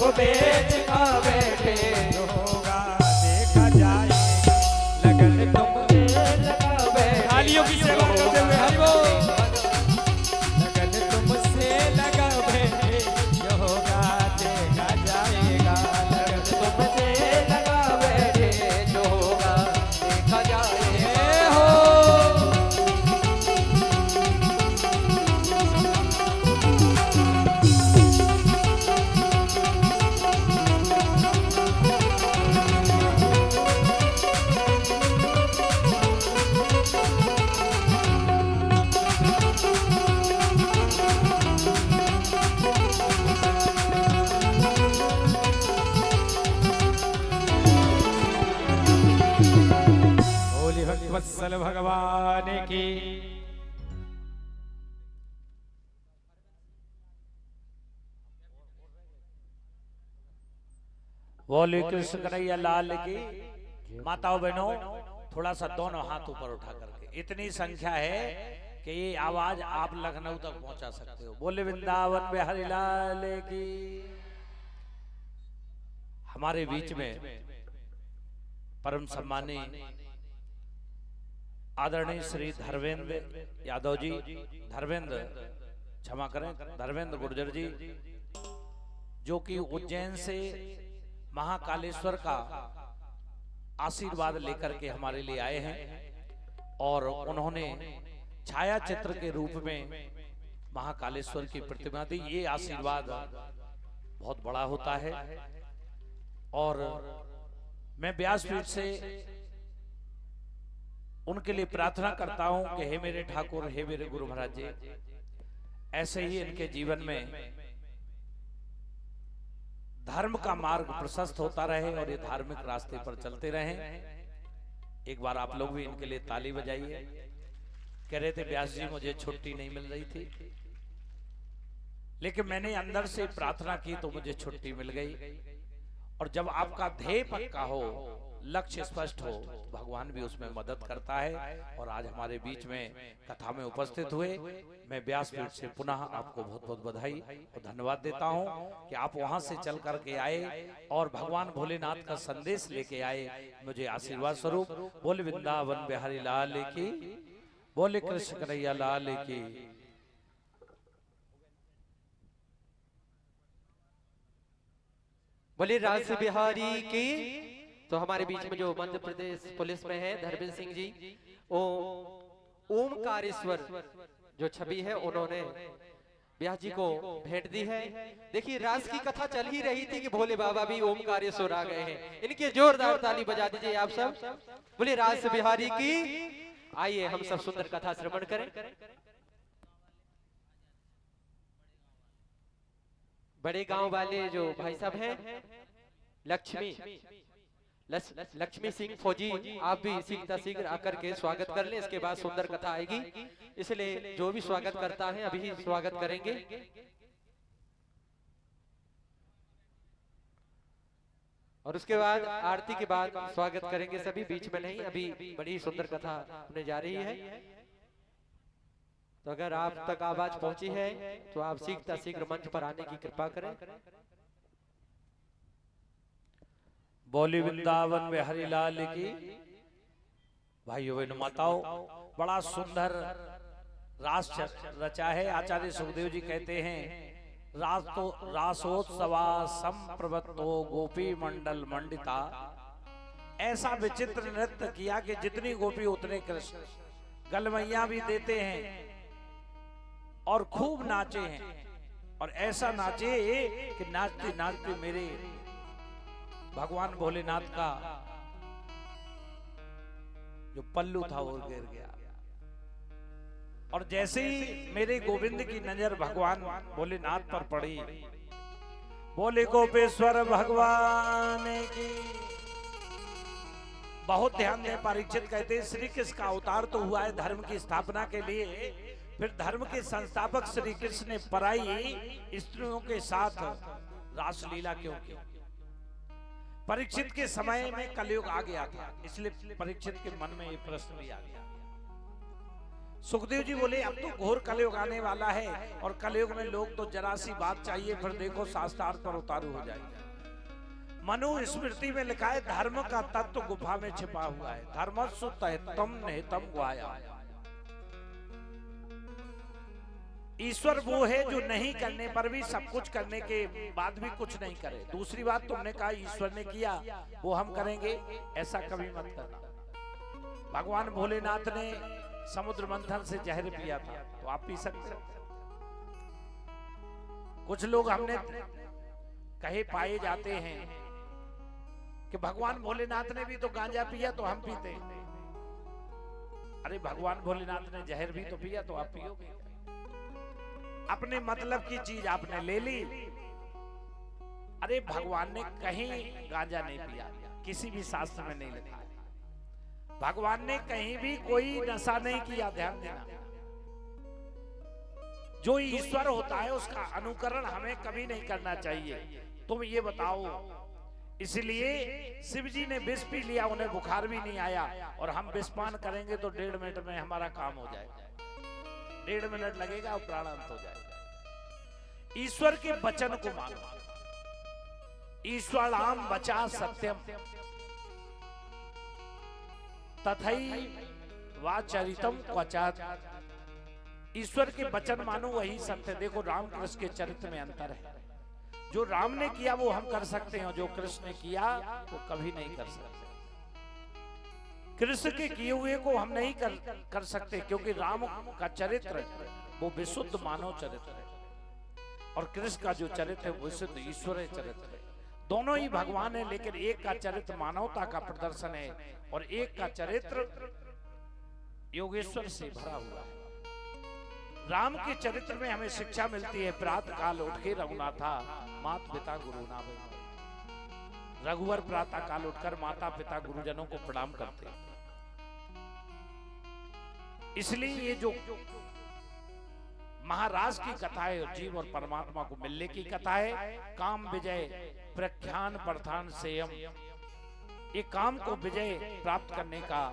सब बेच खा बैठे होगा देखा जाए लगन तुमसे लगा बैठे। तालियों की सेवा करते हुए हरि बोल। लगन तुमसे लगा बैठे होगा देखा जाएगा लगन तुमसे लगा बैठे होगा देखा जाए हो। वत्सल भगवान की। बोले कृष्ण कन्हैया लाल की। माताओं बहनों थोड़ा सा दोनों हाथ ऊपर उठा करके, इतनी संख्या है कि ये आवाज आप लखनऊ तक पहुंचा सकते हो। बोले वृंदावन बिहारी लाल की। हमारे बीच में परम सम्मानी आदरणीय श्री धर्मेंद्र यादव जी, धर्मेंद्र क्षमा करें, धर्मेंद्र गुर्जर जी, जो कि उज्जैन से महाकालेश्वर का आशीर्वाद लेकर के हमारे लिए आए हैं और उन्होंने छाया चित्र के रूप में महाकालेश्वर की प्रतिमा दी। ये आशीर्वाद बहुत बड़ा होता है और मैं व्यासपीठ से उनके लिए प्रार्थना करता हूं कि हे मेरे ठाकुर, हे मेरे गुरु महाराज जी, ऐसे ही इनके जीवन में धर्म का मार्ग प्रशस्त होता रहे और ये धार्मिक रास्ते पर चलते रहें। एक बार आप लोग भी इनके लिए ताली बजाइए। कह रहे थे व्यास जी मुझे छुट्टी नहीं मिल रही थी, लेकिन मैंने अंदर से प्रार्थना की तो मुझे छुट्टी मिल गई। और जब आपका ध्येय पक्का हो, लक्ष्य स्पष्ट हो, भगवान भी उसमें मदद करता है। और आज हमारे बीच में कथा में उपस्थित हुए, मैं व्यासपीठ से पुनः आपको बहुत बहुत बधाई और धन्यवाद देता हूं कि आप वहां से चल करके आए और भगवान भोलेनाथ का संदेश लेके आए मुझे आशीर्वाद स्वरूप। बोले वृंदावन बिहारी लाल की। बोले कृष्ण कन्हैया लाल की। बोले राज बिहारी की। तो हमारे बीच में जो मध्य प्रदेश पुलिस में है धर्मेंद्र सिंह जी, ओमकारेश्वर जो छवि है उन्होंने ब्याह जी को भेंट दी है। देखिए राज की कथा चल ही रही थी कि भोले बाबा भी ओमकारेश्वर आ गए हैं। इनके जोरदार ताली बजा दीजिए आप सब। बोले राज बिहारी की। आइए हम सब सुंदर कथा श्रवण करें। बड़े गांव वाले जो भाई साहब हैं, लक्ष्मी सिंह फौजी, आप भी शीघ्र आकर के स्वागत कर लें। इसके बाद सुंदर कथा आएगी, इसलिए जो भी स्वागत करता है अभी स्वागत करेंगे। और उसके बाद आरती के बाद स्वागत करेंगे सभी, बीच में नहीं। अभी बड़ी सुंदर कथा होने जा रही है, तो अगर आप तक आवाज पहुंची है तो आप शीघ्र मंच पर आने की कृपा करें। बोली वृंदावन बिहारी लाल की। भाइयों बहनों माताओं, बड़ा सुंदर रास रचा है। आचार्य सुखदेव जी कहते हैं रासोत्सवा संप्रवत्तो गोपी मंडल मंडिता। ऐसा विचित्र नृत्य किया कि जितनी गोपी उतने कृष्ण। गलमैया भी देते हैं और खूब नाचे हैं, और ऐसा नाचे कि नाचते नाचते मेरे भगवान भोलेनाथ का जो पल्लू था वो गिर गया। और जैसे ही मेरे गोविंद की नजर भगवान भोलेनाथ पर पड़ी, बोले गोपेश्वर भगवान की। बहुत ध्यान दें, परीक्षित कहते हैं श्री कृष्ण का अवतार तो हुआ है धर्म की स्थापना के लिए, फिर धर्म के संस्थापक श्री कृष्ण ने पराई स्त्रियों के साथ रासलीला क्यों की? परीक्षित के समय में कलयुग आ गया था, इसलिए परीक्षित के मन में ये प्रश्न भी आ गया। सुखदेव जी बोले अब तो घोर कलयुग आने वाला है और कलयुग में लोग तो जरा सी बात चाहिए फिर देखो शास्त्रार्थ पर उतारू हो जाएगा। मनु स्मृति में लिखा है धर्म का तत्व गुफा में छिपा हुआ है। धर्मस्सु तम निहितम गुहाया। ईश्वर वो है जो नहीं करने पर भी सब कुछ करने के बाद भी कुछ नहीं करे। दूसरी बात तुमने कहा ईश्वर ने किया वो हम करेंगे, ऐसा कभी मत करना। भगवान भोलेनाथ ने समुद्र मंथन से जहर पिया था तो आप पी सकते हो। कुछ लोग हमने कहे पाए जाते हैं कि भगवान भोलेनाथ ने भी तो गांजा पिया तो हम पीते। अरे भगवान भोलेनाथ ने जहर भी तो पिया तो आप पियोगे। अपने मतलब की चीज आपने ले ली। अरे भगवान ने कहीं गांजा नहीं पिया, किसी भी शास्त्र में नहीं लिखा है। भगवान ने कहीं भी कोई नशा नहीं किया। ध्यान देना, जो ईश्वर होता है उसका अनुकरण हमें कभी नहीं करना चाहिए। तुम ये बताओ, इसलिए शिव जी ने विष पी लिया, उन्हें बुखार भी नहीं आया, और हम विषपान करेंगे तो 1.5 मिनट में हमारा काम हो जाएगा। 1.5 मिनट लगेगा और प्राण अंत हो जाएगा। ईश्वर के वचन को मानो। ईश्वराम वचा सत्यम तथई वाचरितम क्वचात्। ईश्वर के वचन मानो वही सत्य। देखो रामकृष्ण के चरित्र में अंतर है। जो राम ने किया वो हम कर सकते हैं, जो कृष्ण ने किया वो कभी नहीं कर सकते। कृष्ण के किए हुए को हम नहीं कर सकते, क्योंकि राम का चरित्र वो विशुद्ध मानव चरित्र है और कृष्ण का जो चरित्र है वो विशुद्ध ईश्वरीय चरित्र है। दोनों ही भगवान है, लेकिन एक का चरित्र मानवता का प्रदर्शन है और एक का चरित्र योगेश्वर से भरा हुआ है। राम के चरित्र में हमें शिक्षा मिलती है, प्रातः काल उठ के रघुनाथा मात पिता गुरु ना बन। रघुवर प्रातः काल उठकर माता पिता गुरुजनों को प्रणाम करते हैं। इसलिए ये जो महाराज की कथा है, जीव और परमात्मा को मिलने की कथा है। काम विजय प्रख्यान प्रधान सेयम, ये काम को विजय प्राप्त करने का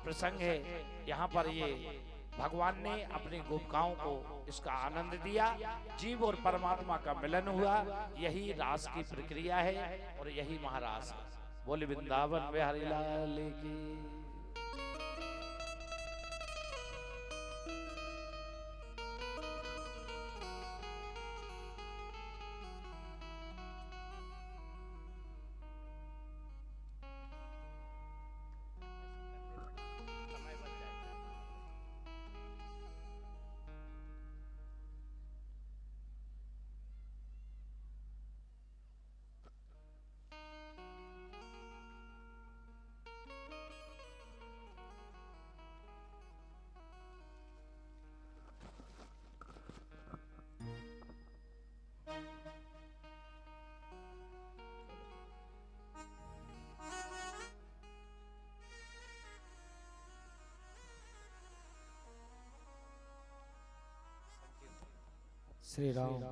प्रसंग है। यहाँ पर ये भगवान ने अपनी गोपिकाओं को इसका आनंद दिया। जीव और परमात्मा का मिलन हुआ, यही रास की प्रक्रिया है और यही महारास है। बोले वृंदावन बिहारी लाल की। श्री राम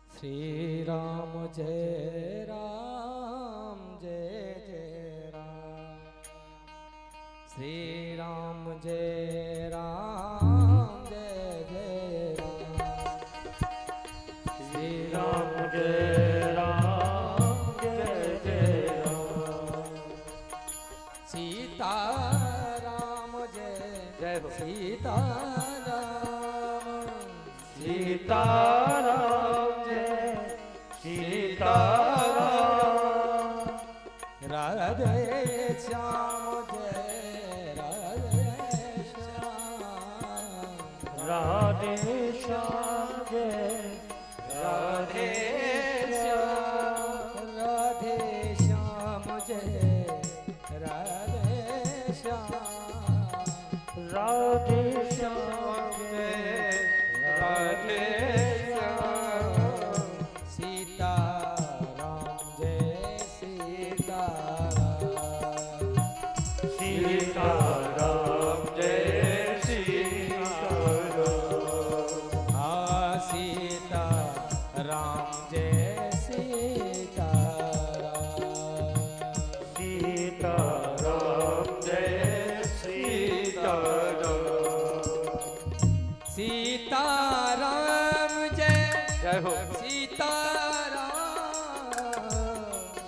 श्री राम जय राम जय जय राम। श्री राम जय राम जय जय राम। श्री राम जय राम जय जय राम। सीता राम जय जय सीता सीताराम जय सीताराम। राधे श्याम जय राधे श्याम। राधे श्याम जय राधे श्याम। राधे श्याम जय राधे श्याम। राधे श्याम जय राधे श्याम। सीताराम जय सीताराम। सीताराम जय सीताराम। हाँ सीताराम जय सीताराम। सीताराम जय सीताराम।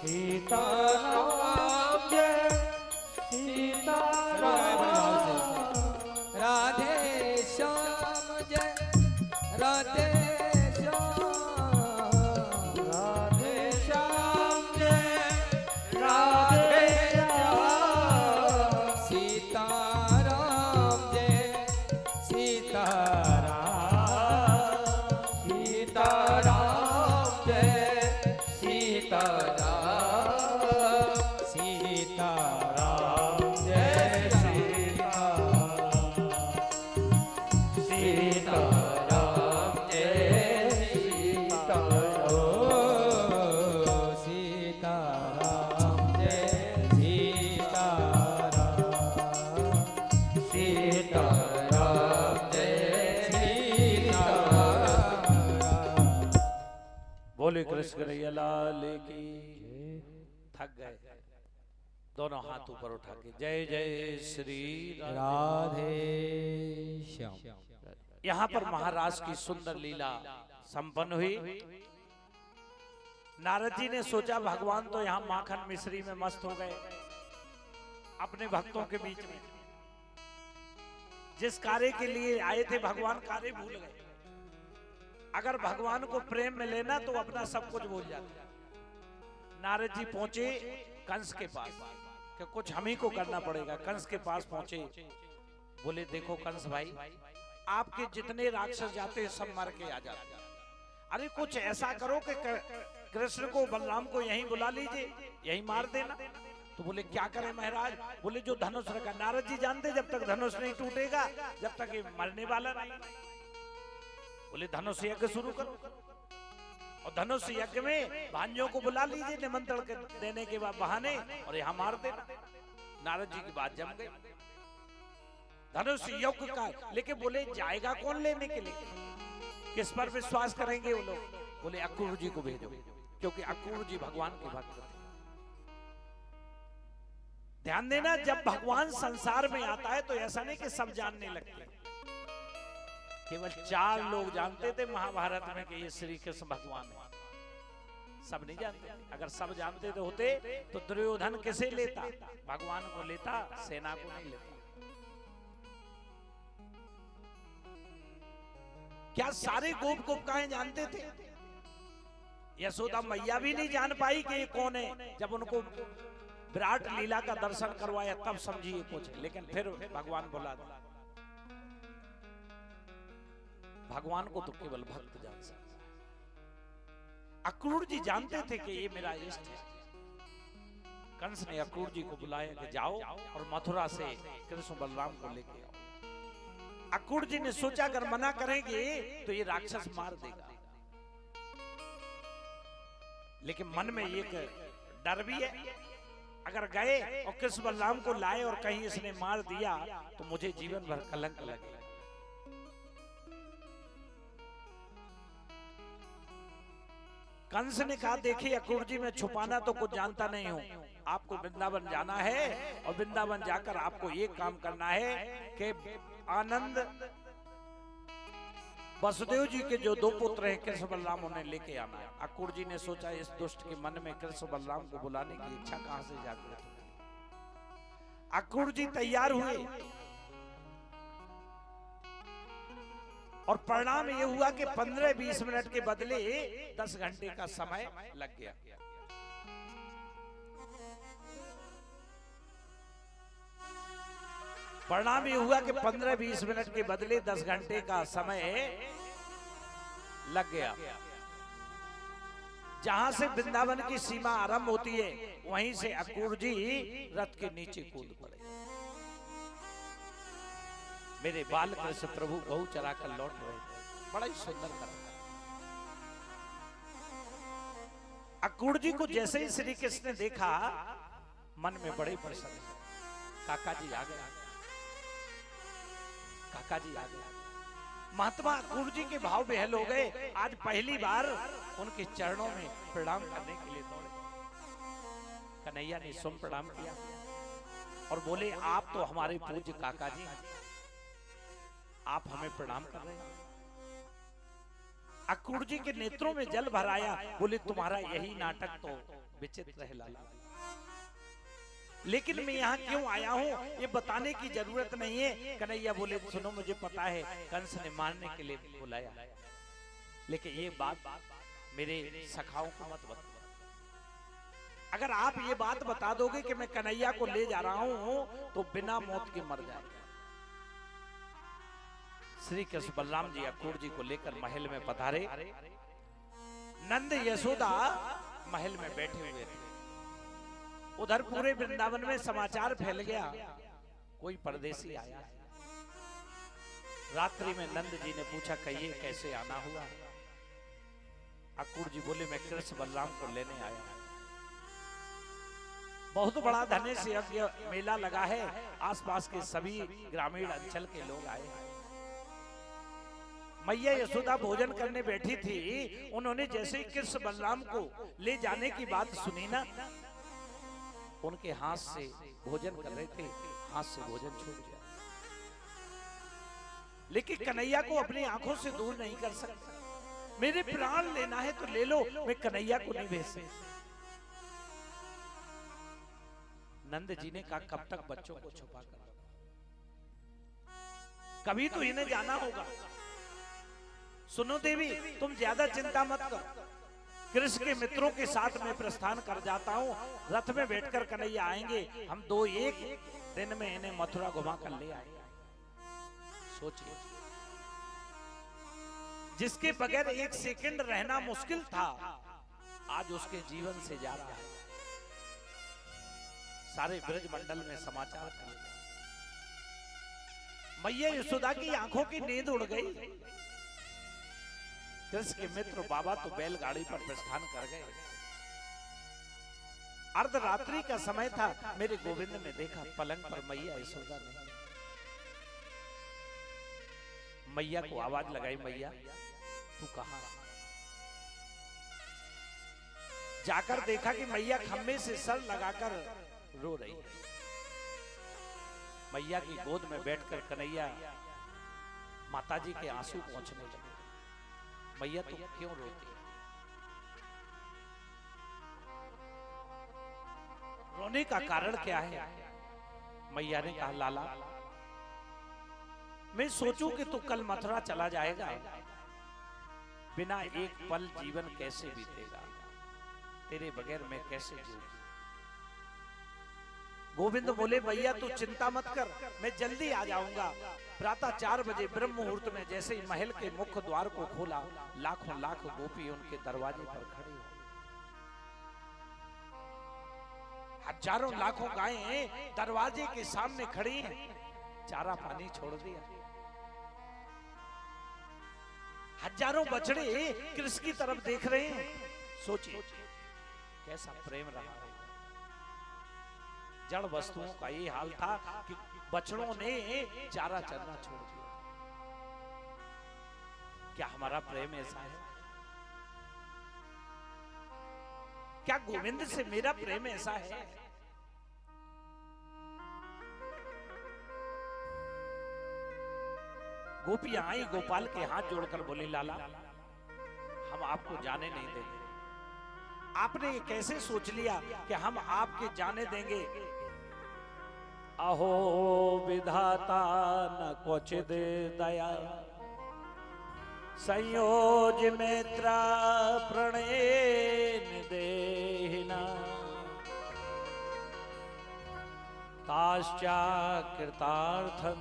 सीताराम जय सीताराम राधे श्याम जय राधे श्याम राधे श्याम जय राधे श्याम सीताराम जय सीताराम सीताराम जय सीताराम सीताराम जय सीताराम जय सीताराम ओ सीताराम जय सीताराम सीताराम जय सीताराम बोले कृष्ण कन्हैया लाल की। थक गए, दोनों हाथ ऊपर उठा के जय जय श्री राधे। राधे श्याम। यहाँ पर महाराज की सुंदर लीला संपन्न हुई। नारद जी ने सोचा भगवान तो यहाँ माखन मिश्री में मस्त हो गए, अपने भक्तों के बीच में जिस कार्य के लिए आए थे भगवान कार्य भूल गए। अगर भगवान को प्रेम में लेना तो अपना सब कुछ भूल जाता। नारद जी पहुंचे कंस के पास कि कुछ हम ही को करना पड़ेगा। कंस के पास पहुंचे, बोले देखो कंस भाई, आपके जितने राक्षस जाते हैं सब मर के आ जाते हैं। अरे कुछ ऐसा करो कि कृष्ण को बलराम को यहीं बुला लीजिए, यहीं मार देना। तो बोले क्या करें महाराज? बोले जो धनुष रखा। नारद जी जानते जब तक धनुष नहीं टूटेगा जब तक ये मरने वाला नहीं। बोले धनुष यज्ञ शुरू करो, और धनुष यज्ञ में भांजों को बुला लीजिए निमंत्रण देने के बाद बहाने, और यहाँ मार देना। नारद जी की बात जम गई धनुष यज्ञ का। लेकिन बोले जाएगा कौन लेने के लिए, किस पर विश्वास करेंगे वो लोग? बोले अक्रूर जी को भेजो, क्योंकि अक्रूर जी भगवान के भक्त थे। ध्यान देना, जब भगवान संसार में आता है तो ऐसा नहीं कि सब जानने लगते। केवल 4 लोग जानते थे महाभारत में कि ये श्री कृष्ण भगवान है। सब नहीं जानते। अगर सब जानते तो होते तो दुर्योधन किसे लेता? भगवान को लेता, सेना को नहीं लेता। क्या सारे गोप गोपिकाएं जानते थे? यशोदा मैया भी नहीं जान पाई कि ये कौन है। जब उनको विराट लीला का दर्शन करवाया तब समझिए कुछ। लेकिन फिर भगवान बुला दिया। भगवान को तो केवल भक्त जान सकता है। अक्रूर जी जानते थे कि ये मेरा इष्ट है। कंस ने अक्रूर जी को बुलाया कि जाओ और मथुरा से कृष्ण बलराम को लेके आओ। अक्रूर जी ने सोचा अगर मना करेंगे तो ये राक्षस मार देगा। लेकिन मन में एक डर भी है, अगर गए और कृष्ण बलराम को लाए और कहीं इसने मार दिया तो मुझे जीवन भर कलंक लगेगा। कंस ने कहा देखिए अक्रूर जी मैं छुपाना तो कुछ जानता नहीं हूं। आपको वृंदावन जाना है और वृंदावन जाकर आपको ये काम करना है कि आनंद वसुदेव जी के जो 2 पुत्र हैं कृष्ण बलराम उन्हें लेके आना है। अक्रूर जी ने सोचा इस दुष्ट के मन में कृष्ण बलराम को बुलाने की इच्छा कहां से जागृत हुई। अक्रूर जी तैयार हुए और परिणाम ये हुआ कि 15-20 मिनट के बदले 10 घंटे का समय लग गया। परिणाम ये हुआ कि 15-20 मिनट के बदले 10 घंटे का समय लग गया। जहां से वृंदावन की सीमा आरंभ होती है वहीं से अक्रूर जी रथ के नीचे कूद पड़े। मेरे बाल कृष्ण प्रभु गौ चरा कर लौट रहे थे, बड़ा ही सुंदर कर। अक्रूर जी को जैसे ही श्री कृष्ण ने देखा मन में बड़े प्रसन्न। काका जी आ गए, काका जी आ गए। महात्मा अक्रूर जी के भाव बेहल हो गए। आज पहली बार उनके चरणों में प्रणाम करने के लिए दौड़े। कन्हैया ने सुम प्रणाम किया और बोले आप तो हमारे पूज्य काका जी हैं, आप हमें प्रणाम कर रहे हैं। अक्रूर जी के नेत्रों में जल भराया, बोले तुम्हारा यही नाटक तो विचित्र है लाला, लेकिन मैं यहाँ क्यों आया हूँ ये बताने की जरूरत नहीं है। कन्हैया बोले सुनो मुझे पता है कंस ने मारने के लिए बुलाया, लेकिन ये बात मेरे सखाओं को मत बता। अगर आप ये बात बता दोगे कि मैं कन्हैया को ले जा रहा हूँ तो बिना मौत के मर जाएगा। श्री कृष्ण बलराम जी अक्रूर जी को लेकर महल में पधारे। नंद यशोदा महल में बैठे हुए थे। उधर पूरे वृंदावन में समाचार फैल गया कोई परदेसी आया। रात्रि में नंद जी ने पूछा कहिए कैसे आना हुआ। अक्रूर जी बोले मैं कृष्ण बलराम को लेने आया। बहुत बड़ा धनेश यज्ञ मेला लगा है, आसपास के सभी ग्रामीण अंचल के लोग आए। मैया यशोदा भोजन करने बैठी थी। उन्होंने जैसे ही कृष्ण बलराम को ले जाने की बात सुनी ना, उनके हाथ से भोजन कर रहे थे, हाथ से भोजन छूट गया। लेकिन कन्हैया को अपनी आंखों से दूर नहीं कर सकता। मेरे प्राण लेना है तो ले लो, मैं कन्हैया को नहीं भेज सकता। नंद जी ने कहा कब तक बच्चों को छुपा कर, कभी तो इन्हें जाना होगा। सुनो देवी तुम ज्यादा चिंता मत करो, कृष्ण के मित्रों के साथ मैं प्रस्थान कर जाता हूँ। रथ में बैठकर कन्हैया आएंगे, हम दो एक दिन में इन्हें मथुरा घुमा कर ले आएंगे। सोचिए, जिसके बगैर एक सेकंड रहना मुश्किल था, आज उसके जीवन से जा रहा है। सारे ब्रज मंडल में समाचार फैल गए। मैया यशोदा की आंखों की नींद उड़ गई। कृष्ण के मित्र बाबा तो बैलगाड़ी पर प्रस्थान कर गए। अर्धरात्रि का समय था। मेरे गोविंद ने देखा पलंग पर मैया यशोदा नहीं। मैया को आवाज लगाई, मैया तू कहां? जाकर देखा कि मैया खम्भे से सर लगाकर रो रही है। मैया की गोद में बैठकर कन्हैया माताजी के आंसू पहुंचने लगे। मैया तुम क्यों रोती? रोने का कारण क्या है? मैया ने कहा लाला मैं सोचूं कि तू कल मथुरा चला जाएगा, बिना एक पल जीवन कैसे बीतेगा, तेरे बगैर मैं कैसे जीऊंगा। गोविंद बोले भैया तू चिंता मत कर, मैं जल्दी आ जाऊंगा। प्रातः 4 बजे ब्रह्म मुहूर्त में जैसे ही महल के मुख्य द्वार को खोला, लाखों लाख गोपी उनके दरवाजे पर खड़े हो। हजारों लाखों गायें दरवाजे के सामने खड़ी हैं, चारा पानी छोड़ दिया। हजारों बछड़े कृष्ण की तरफ देख रहे हैं। सोचिए कैसा प्रेम रहा है। जड़ वस्तुओं का ये हाल था कि बछड़ों ने चारा चरना छोड़ दिया। क्या हमारा प्रेम ऐसा है? क्या गोविंद से मेरा प्रेम ऐसा है? गोपियां आई, गोपाल के हाथ जोड़कर बोली लाला हम आपको जाने नहीं देंगे। आपने ये कैसे सोच लिया कि हम आपके जाने देंगे? अहो विधाता न क्वचिद दया, संयोज मित्र प्रणयन देहिना, ताश्चा कृतार्थम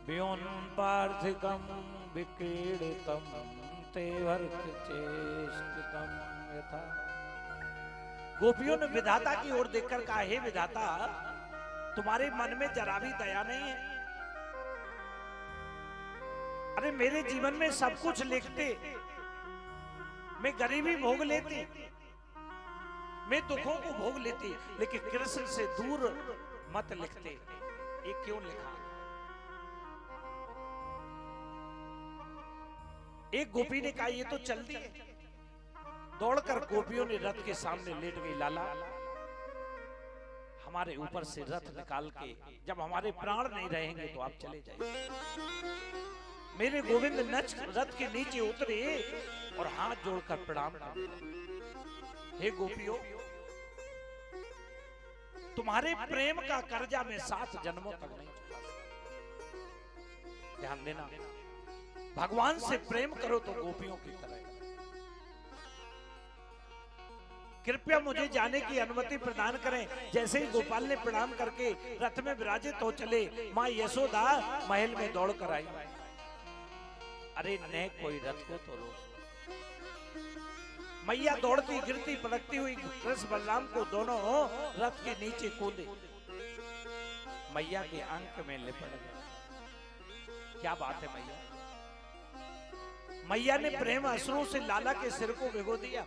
व्योन पार्थिकम विक्रीडितम तेवर्क चेष्टितम यथा। गोपियों ने विधाता की ओर देखकर कहा हे विधाता तुम्हारे मन में जरा भी दया नहीं है? अरे मेरे जीवन में सब कुछ लिखते, मैं गरीबी भोग लेती, मैं दुखों को भोग लेती, लेकिन कृष्ण से दूर मत लिखते। ये क्यों लिखा? एक गोपी ने कहा ये तो चल दी। दौड़कर गोपियों ने रथ के सामने लेट गई। लाला हमारे ऊपर से रथ निकाल के, जब हमारे प्राण नहीं रहेंगे तो आप चले जाइए। मेरे गोविंद नच रथ के नीचे उतरे और हाथ जोड़कर प्रणाम किया। हे गोपियों, तुम्हारे प्रेम का कर्जा मैं 7 जन्मों तक नहीं चुका सकता। ध्यान देना, भगवान से प्रेम करो तो गोपियों की तरह। कृपया मुझे जाने की अनुमति प्रदान करें। जैसे ही गोपाल ने प्रणाम करके रथ में विराजित हो चले, मां यशोदा महल में दौड़ कर आई। अरे न कोई रथ को तो रोक। मैया दौड़ती गिरती पलटती हुई कृष्ण बलराम को दोनों रथ के नीचे कूदे, मैया के अंक में लिपट गए। क्या बात है मैया! मैया ने प्रेम अश्रु से लाला के सिर को भिगो दिया।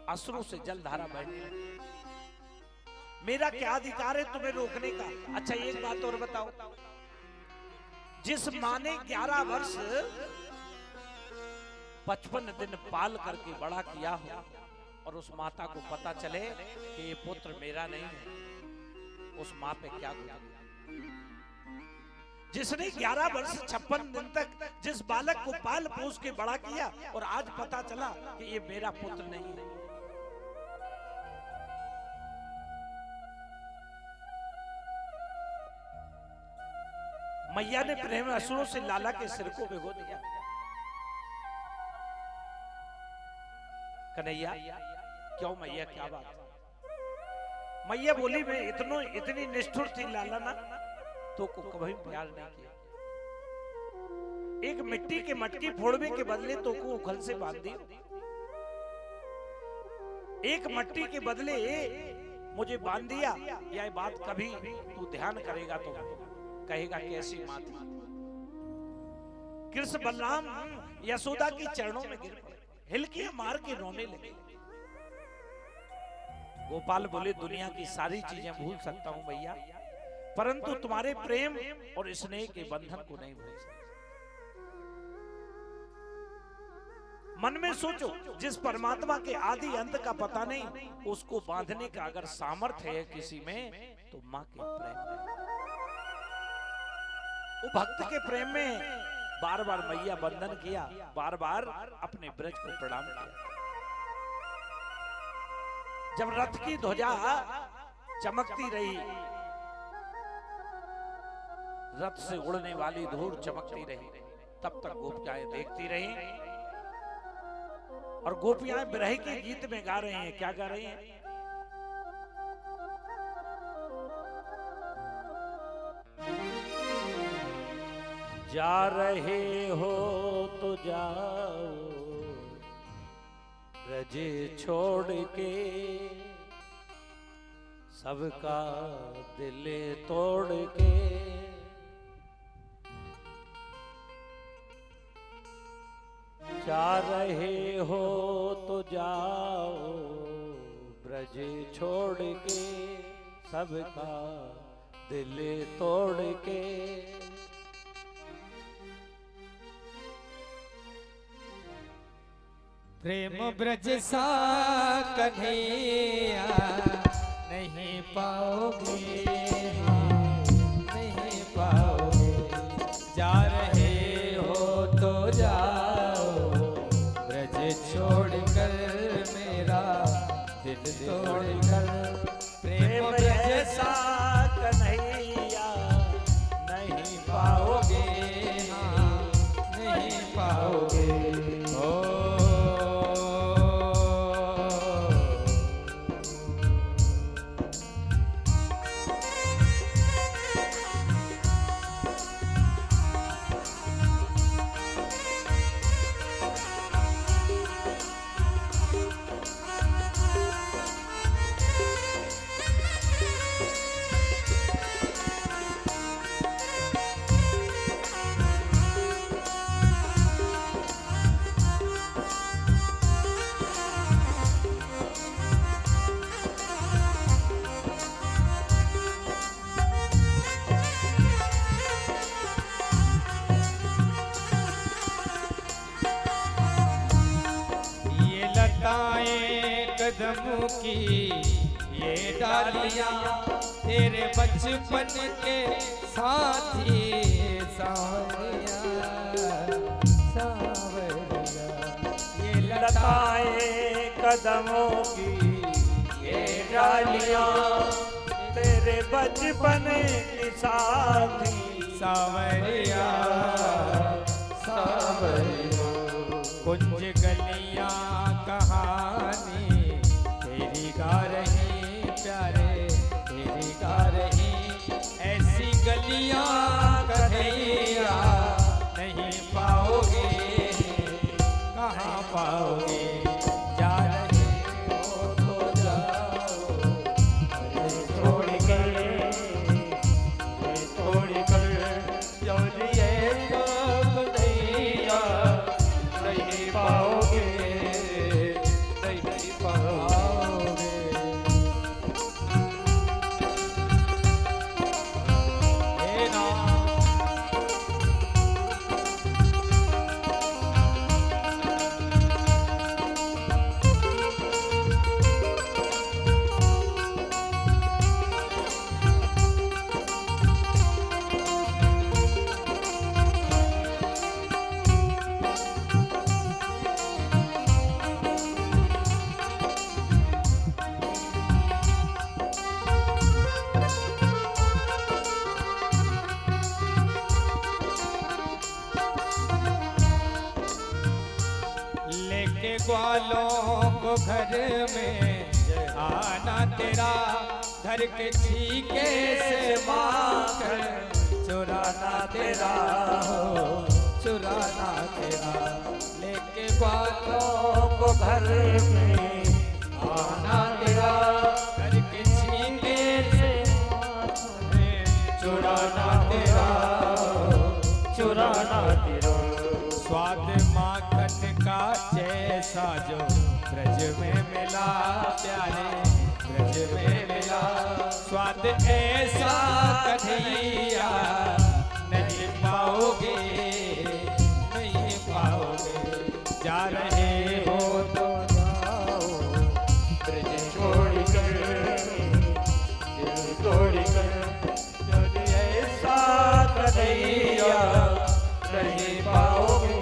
अश्रु से जलधारा बहने लगी। मेरा क्या अधिकार है तुम्हें रोकने का? अच्छा एक बात और बताओ, जिस मां ने 11 वर्ष 55 दिन पाल करके बड़ा किया हो और उस माता को पता चले कि ये पुत्र मेरा नहीं है, उस मां पे क्या गुजरे? जिसने 11 वर्ष 56 दिन तक जिस बालक को पाल पोस के बड़ा किया और आज पता चला कि ये मेरा पुत्र नहीं है। मैया ने प्रेम अश्रुओं से लाला के सिर को भिगो दिया। कन्हैया, क्यों मैया, क्या बात? मैया बोली, मैं इतनी निष्ठुर थी लाला ना, तो को कभी प्यार नहीं किया। एक मिट्टी के मटकी फोड़ने के बदले तो को उखल से बांध दी। एक मट्टी के बदले मुझे बांध दिया। यह बात कभी तू ध्यान करेगा तो कहेगा कैसी मां थी। कृष्ण बलराम यशोदा की चरणों में गिर पड़े, हिलकियां मार के रोने लगे। गोपाल बोले, दुनिया की सारी चीजें भूल सकता हूं भैया, परंतु तुम्हारे प्रेम और स्नेह के बंधन को नहीं भूल सकता। मन में सोचो, जिस परमात्मा के आदि अंत का पता नहीं, उसको बांधने का अगर सामर्थ्य है किसी में, तो मां के प्रेम में। वो भक्त के प्रेम में बार बार मैया बंधन किया, बार बार अपने ब्रज को प्रणाम किया। जब रथ की ध्वजा चमकती रही, रथ से उड़ने वाली धूल चमकती रही, तब तक गोपियां देखती रही। और गोपियां विरह के गीत में गा रही हैं। क्या गा रही हैं? जा रहे हो तो जाओ ब्रज छोड़ के, सबका दिल तोड़ के। जा रहे हो तो जाओ ब्रज छोड़ के, सबका दिल तोड़ के। प्रेम ब्रज सा कन्हैया नहीं पाओगे, नहीं पाओगे। जा रहे हो तो जाओ ब्रज छोड़कर, मेरा दिल तोड़कर। प्रेम ब्रज सा कन्हैया नहीं पाओगे, नहीं पाओगे। कदमों की ये डालियां तेरे बचपन के साथी सावरिया, सावरिया। ये लताएं कदमों की ये डालियां तेरे बचपन की साथी सावरिया सावरिया कुंज गलियां कहानी तेरी गा रही प्यारे तेरी गा रही ऐसी गलियां कन्हैया नहीं पाओगे कहाँ पाओगे जा रहे हो तो जाओ छोड़ कर जोड़िए तो कन्हैया नहीं पाओगे नहीं पाओगे। हे राम लेके ग्वालों को घर में आना तेरा घर के छीके से माकर चुराना तेरा हो चुराना तेरा लेके ग्वालों को घर में आना तेरा घर के छीके से चुराना तेरा चुराना तेरा स्वाद माखन का जैसा जो ब्रज में मिला प्यारे ब्रज में मिला स्वाद ऐसा कन्हैया नहीं पाओगे नहीं पाओगे जा रहे हो तो जाओ ब्रज छोड़ कर दिल तोड़ कर यदि ऐसा कन्हैया नहीं पाओगे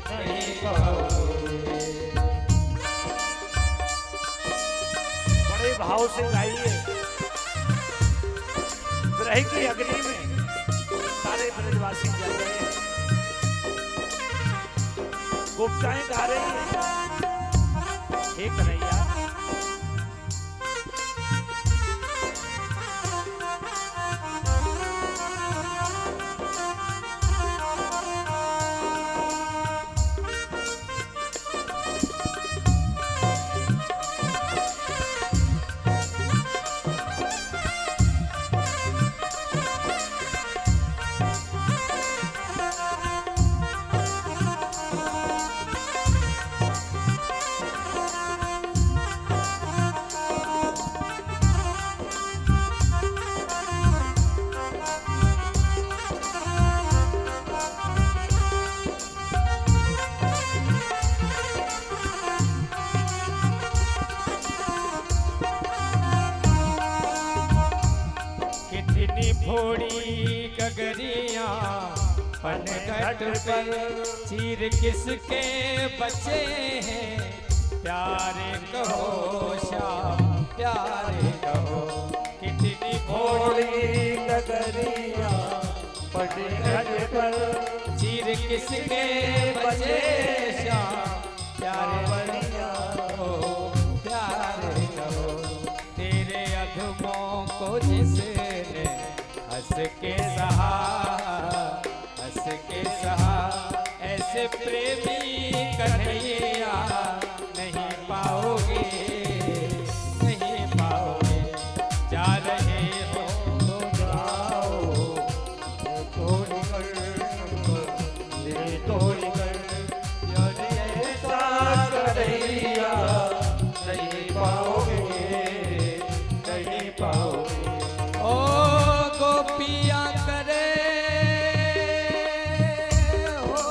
नहीं पाओगे। बड़े भाव से गाइए विरह की अग्नि में सारे ब्रजवासी जल गए हैं। गोपिकाएं गा रही हैं हे कन्हैया भोड़ी गगरिया पनघट पर चीर किसके बचे हैं प्यारे कहो श्याम प्यारे कहो कितनी भोली गगरिया पनघट पर चीर किसके बचे श्याम प्यारे कहो प्यारे कहो तेरे अधमों को जिसने हंस के सहा ऐसे प्रेमी कन्हैया नहीं पाओगे नहीं पाओगे जा रहे हो तो जाओ तोड़ कर दिल तोड़ कर यदि ऐसा कन्हैया नहीं पाओगे नहीं पाओगे। ओ गोपियाँ करे हो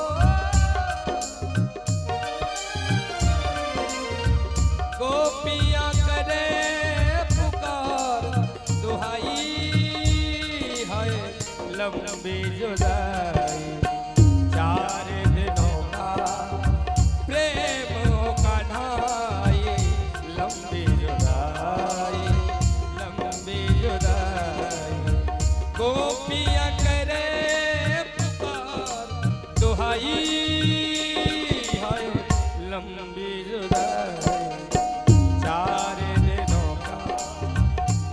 गोपियाँ करे पुकार दुहाई है लंबी जुदाई 4 दिनों का प्रेम का नाम लंबी जुदाई, 4 दिनों का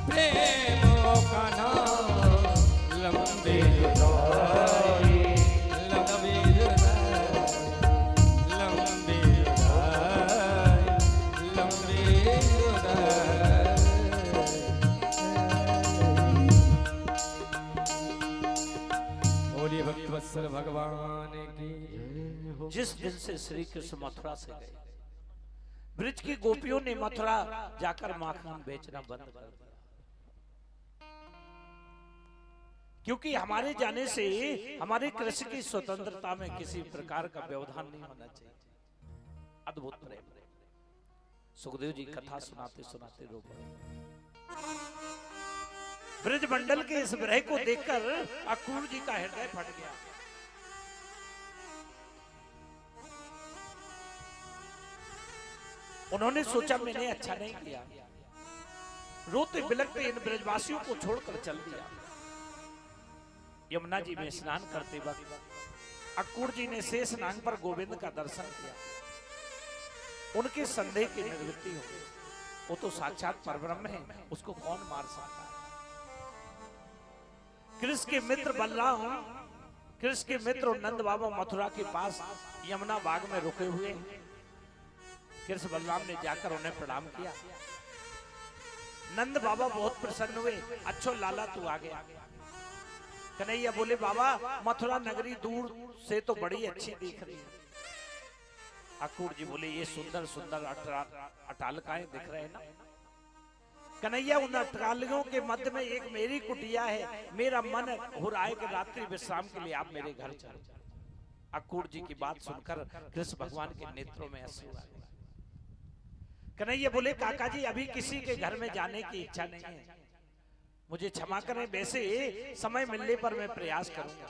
प्रेमों का नाम, लंबी जुदाई, लंबी जुदाई, लंबी जुदाई, लंबी जुदाई। बोलिए भक्तवत्सल भगवान की। जिस दिन से श्री कृष्ण मथुरा से गए, ब्रज की गोपियों ने मथुरा जाकर माखन बेचना बंद कर दिया, क्योंकि हमारे जाने से हमारे कृष्ण की स्वतंत्रता में किसी प्रकार का व्यवधान नहीं होना चाहिए। अद्भुत प्रेम। सुखदेव जी कथा सुनाते सुनाते रो पड़े। ब्रज मंडल के इस विरह को देखकर अक्रूर जी का हृदय फट गया। उन्होंने सोचा मैंने अच्छा नहीं किया, रोते बिलखते इन ब्रजवासियों को छोड़कर चल दिया। यमुना जी में स्नान करते वक्त अक्रूर जी ने शेष नाग पर गोविंद का दर्शन किया। उनके संदेह की निवृत्ति हो गई। वो तो साक्षात परब्रह्म है, उसको कौन मार सकता है। कृष्ण के मित्र बलराम, कृष्ण के मित्र नंद बाबा मथुरा के पास यमुना बाग में रुके हुए। कृष्ण बलराम ने जाकर उन्हें प्रणाम किया। नंद बाबा बहुत प्रसन्न हुए। अच्छो लाला तू आ गया। कन्हैया बोले बाबा मथुरा नगरी दूर से तो बड़ी अच्छी दिख रही है। अक्रूर जी बोले ये सुंदर सुंदर अटालकाएं दिख रहे हैं ना। कन्हैया उन अटालियों के मध्य में एक मेरी कुटिया है। मेरा मन हो रहा है कि रात्रि विश्राम के लिए आप मेरे घर चलो। अक्रूर जी की बात सुनकर कृष्ण भगवान के नेत्रों में आंसू आ गए। कन्हैया बोले काका जी अभी किसी के घर में जाने की इच्छा नहीं है, मुझे क्षमा करें, वैसे समय मिलने पर मैं प्रयास करूंगा।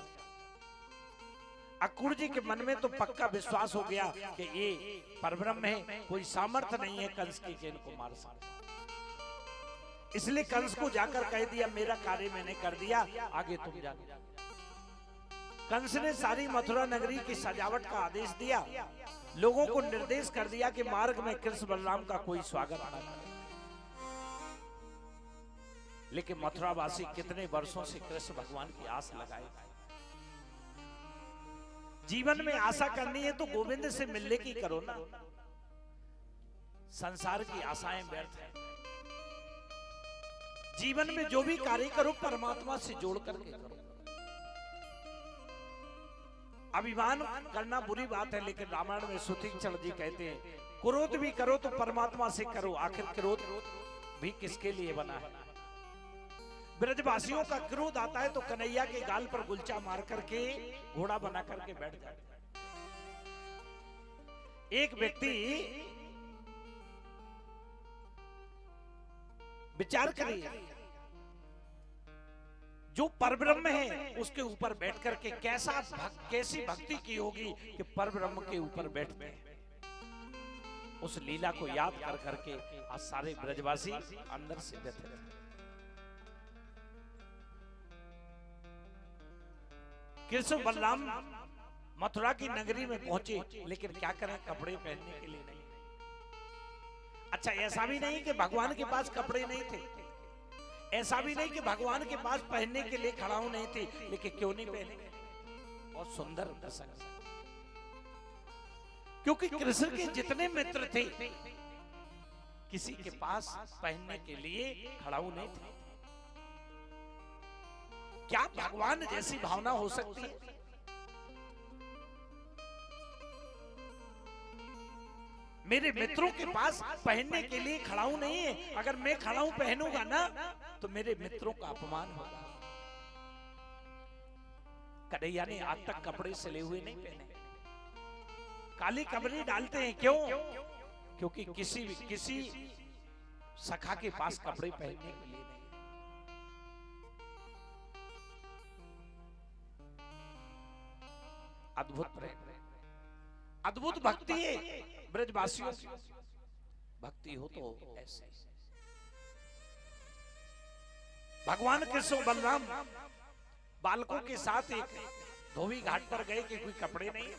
अक्रूर जी के मन में तो पक्का विश्वास हो गया कि ये परब्रह्म है, कोई सामर्थ्य नहीं है कंस की कि इनको मार सके। इसलिए कंस को जाकर कह दिया मेरा कार्य मैंने कर दिया, आगे तुम जानो। कंस ने सारी मथुरा नगरी की सजावट का आदेश दिया। लोगों को निर्देश कर दिया कि मार्ग में कृष्ण बलराम का कोई स्वागत न करे। लेकिन मथुरावासी कितने वर्षों से कृष्ण भगवान की आस लगाए। जीवन में आशा करनी है तो गोविंद से मिलने की करो ना। संसार की आशाएं व्यर्थ है। जीवन में जो भी कार्य करो परमात्मा से जोड़ करके करो। अभिमान करना बुरी बात है, लेकिन रामायण में सुतीक्षण जी कहते हैं क्रोध भी करो तो परमात्मा से करो, आखिर क्रोध भी किसके लिए बना है। ब्रजवासियों का क्रोध आता है तो कन्हैया के गाल पर गुलचा मार करके घोड़ा बना करके बैठ जाता है। एक व्यक्ति विचार करिए, जो परब्रह्म है उसके ऊपर बैठ करके कैसी भक्ति की होगी कि परब्रह्म के ऊपर बैठते हैं। उस लीला को याद कर करके आज सारे ब्रजवासी अंदर से व्यथित हैं। कृष्ण बलराम मथुरा की नगरी में पहुंचे, लेकिन क्या करें कपड़े पहनने के लिए नहीं। अच्छा ऐसा भी नहीं कि भगवान के पास कपड़े नहीं थे, ऐसा भी नहीं कि भगवान के पास पहनने के लिए खड़ाऊ नहीं थी, लेकिन क्यों नहीं पहने। बहुत सुंदर प्रसंग, क्योंकि कृष्ण के जितने मित्र थे किसी के पास पहनने के लिए खड़ाऊ नहीं थे। क्या भगवान जैसी भावना हो सकती है। मेरे मित्रों के पास पहनने के लिए खड़ाऊ नहीं है। अगर मैं खड़ाऊ पहनूंगा ना तो मेरे मित्रों का अपमान होगा। कन्हैया ने आज तक कपड़े सिले हुए नहीं पहने, काली कबरी डालते हैं। क्यों? क्योंकि किसी सखा के पास कपड़े पहनने के लिए नहीं। अद्भुत प्रेम, अद्भुत भक्ति है। ब्रजवासियों की भक्ति हो तो ऐसे। भगवान कृष्ण बलराम बालकों के साथ एक धोबी घाट पर गए कि कोई कपड़े नहीं।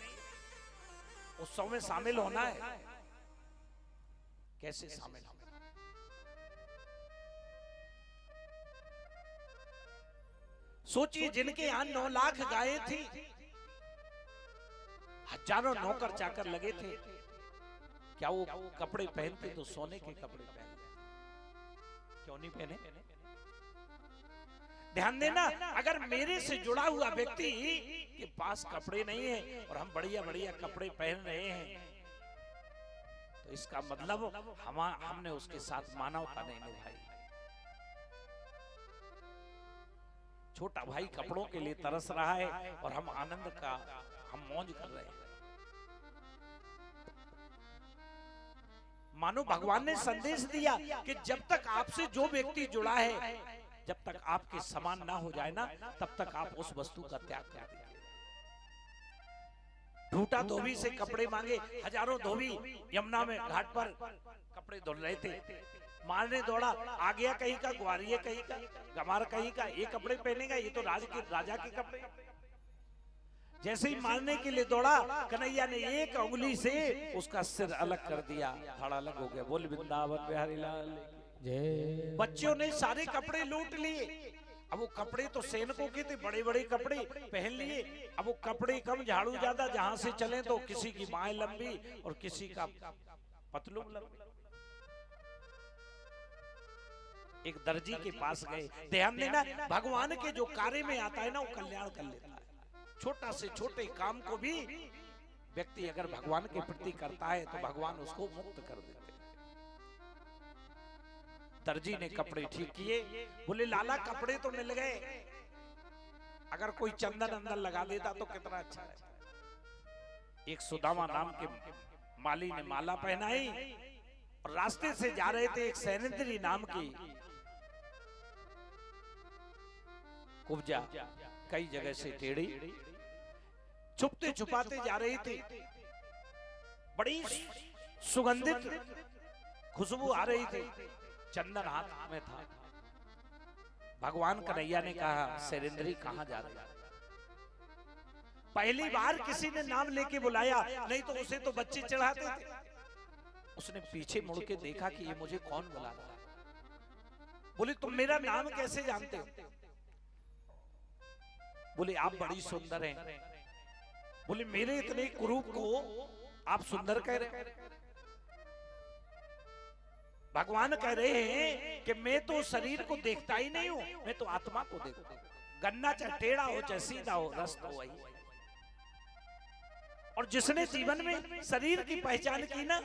उत्सव में शामिल होना है। कैसे शामिल होना? सोचिए, जिनके यहां 9 लाख गायें थी, हजारों नौकर चाकर लगे थे, क्या वो कपड़े पहनते तो सोने के कपड़े पहनते? क्यों नहीं पहने? ध्यान देना, अगर मेरे से जुड़ा हुआ व्यक्ति के पास कपड़े नहीं है और हम बढ़िया बढ़िया कपड़े पहन रहे हैं, तो इसका मतलब हमने उसके साथ मानवता नहीं निभाई। छोटा भाई कपड़ों के लिए तरस रहा है और हम आनंद का हम मौज कर रहे हैं। मानो भगवान ने संदेश दिया कि जब तक आपसे जो व्यक्ति जुड़ा है, जब तक आपके समान ना हो जाए ना, तब तक आप उस वस्तु का त्याग कर दीजिए। ढूंढा धोबी से कपड़े मांगे, हजारों धोबी यमुना में घाट पर कपड़े धुल रहे थे, मारने दौड़ा, आ गया कहीं का, ग्वारिये कहीं का, गमार कहीं का, ये कपड़े पहनेगा, ये तो राजा के कपड़े। जैसे ही मारने के लिए दौड़ा, कन्हैया ने एक उंगली से उसका सिर अलग कर दिया, धड़ अलग हो गया। बोल वृंदावन बिहारी लाल जय। बच्चों ने सारे कपड़े लूट लिए। अब वो कपड़े तो सैनिकों के थे, बड़े बड़े कपड़े पहन लिए। अब वो कपड़े कम, झाड़ू ज्यादा, जहां से चले तो किसी की बाहें लंबी और किसी का पतलून लंबी। एक दर्जी के पास गए। ध्यान देना, भगवान के जो कार्य में आता है ना, वो कल्याण कर लेता है। छोटा से छोटे काम को भी व्यक्ति अगर भगवान के प्रति करता है तो भगवान उसको मुक्त कर देते हैं। दर्जी ने कपड़े ठीक किए, बोले लाला कपड़े तो मिल गए, अगर कोई चंदन अंदर लगा देता तो कितना अच्छा है। एक सुदामा नाम के माली ने माला पहनाई और रास्ते से जा रहे थे। एक सैनित्री नाम की कुब्जा कई जगह से टेढ़ी, छुपते छुपाते जा रही थी। बड़ी सुगंधित खुशबू आ रही थी, चंदन हाथ में था। भगवान कन्हैया ने कहा, सैरेंद्री कहां जा रही है? पहली बार किसी ने नाम लेके बुलाया, नहीं तो उसे तो बच्चे चढ़ाते थे। उसने पीछे मुड़ के देखा कि ये मुझे कौन बुला रहा है। बोले तुम मेरा नाम कैसे जानते हो? बोले आप बड़ी सुंदर हैं। बोले मेरे इतने कुरूप को आप सुंदर कह रहे हैं? भगवान कह रहे हैं कि मैं तो शरीर को देखता ही नहीं हूं, मैं तो आत्मा को देखता हूं। गन्ना चाहे टेढ़ा हो चाहे सीधा हो, रस तो वही। और जिसने जीवन में शरीर की पहचान की ना,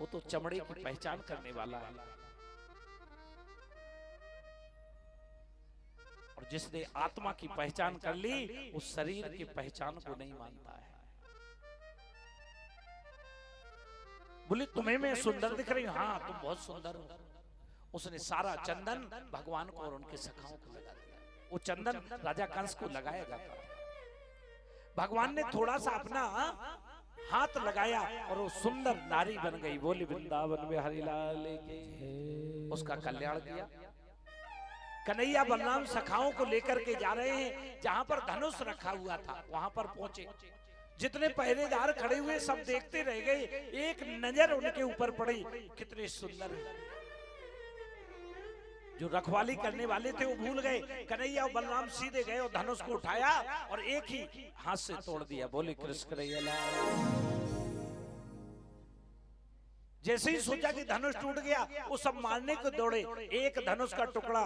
वो तो चमड़े की पहचान करने वाला है। और जिसने आत्मा की पहचान कर ली, उस शरीर की पहचान को नहीं मानता है। बोले तुम्हें मैं सुंदर दिख रही हूं? हाँ तुम बहुत सुंदर हो। उसने सारा चंदन भगवान को और उनके सखाओं को लगा दिया। वो चंदन राजा कंस को लगाया जाता था। भगवान ने थोड़ा सा अपना हाथ लगाया और वो सुंदर नारी बन गई। बोली वृंदावन में हरिलाल की। उसका कल्याण किया। कन्हैया बलराम सखाओं को लेकर के जा रहे हैं। जहां पर धनुष रखा हुआ था वहां पर पहुंचे। जितने पहरेदार खड़े हुए सब देखते रह गए। एक नजर उनके ऊपर पड़ी, कितने सुंदर है। जो रखवाली करने वाले थे वो भूल गए। कन्हैया और बलराम सीधे गए और धनुष को उठाया और एक ही हाथ से तोड़ दिया। बोले कृष्ण कन्हैया लाल। जैसे ही सोचा कि धनुष टूट गया, वो सब मारने को दौड़े। एक धनुष का टुकड़ा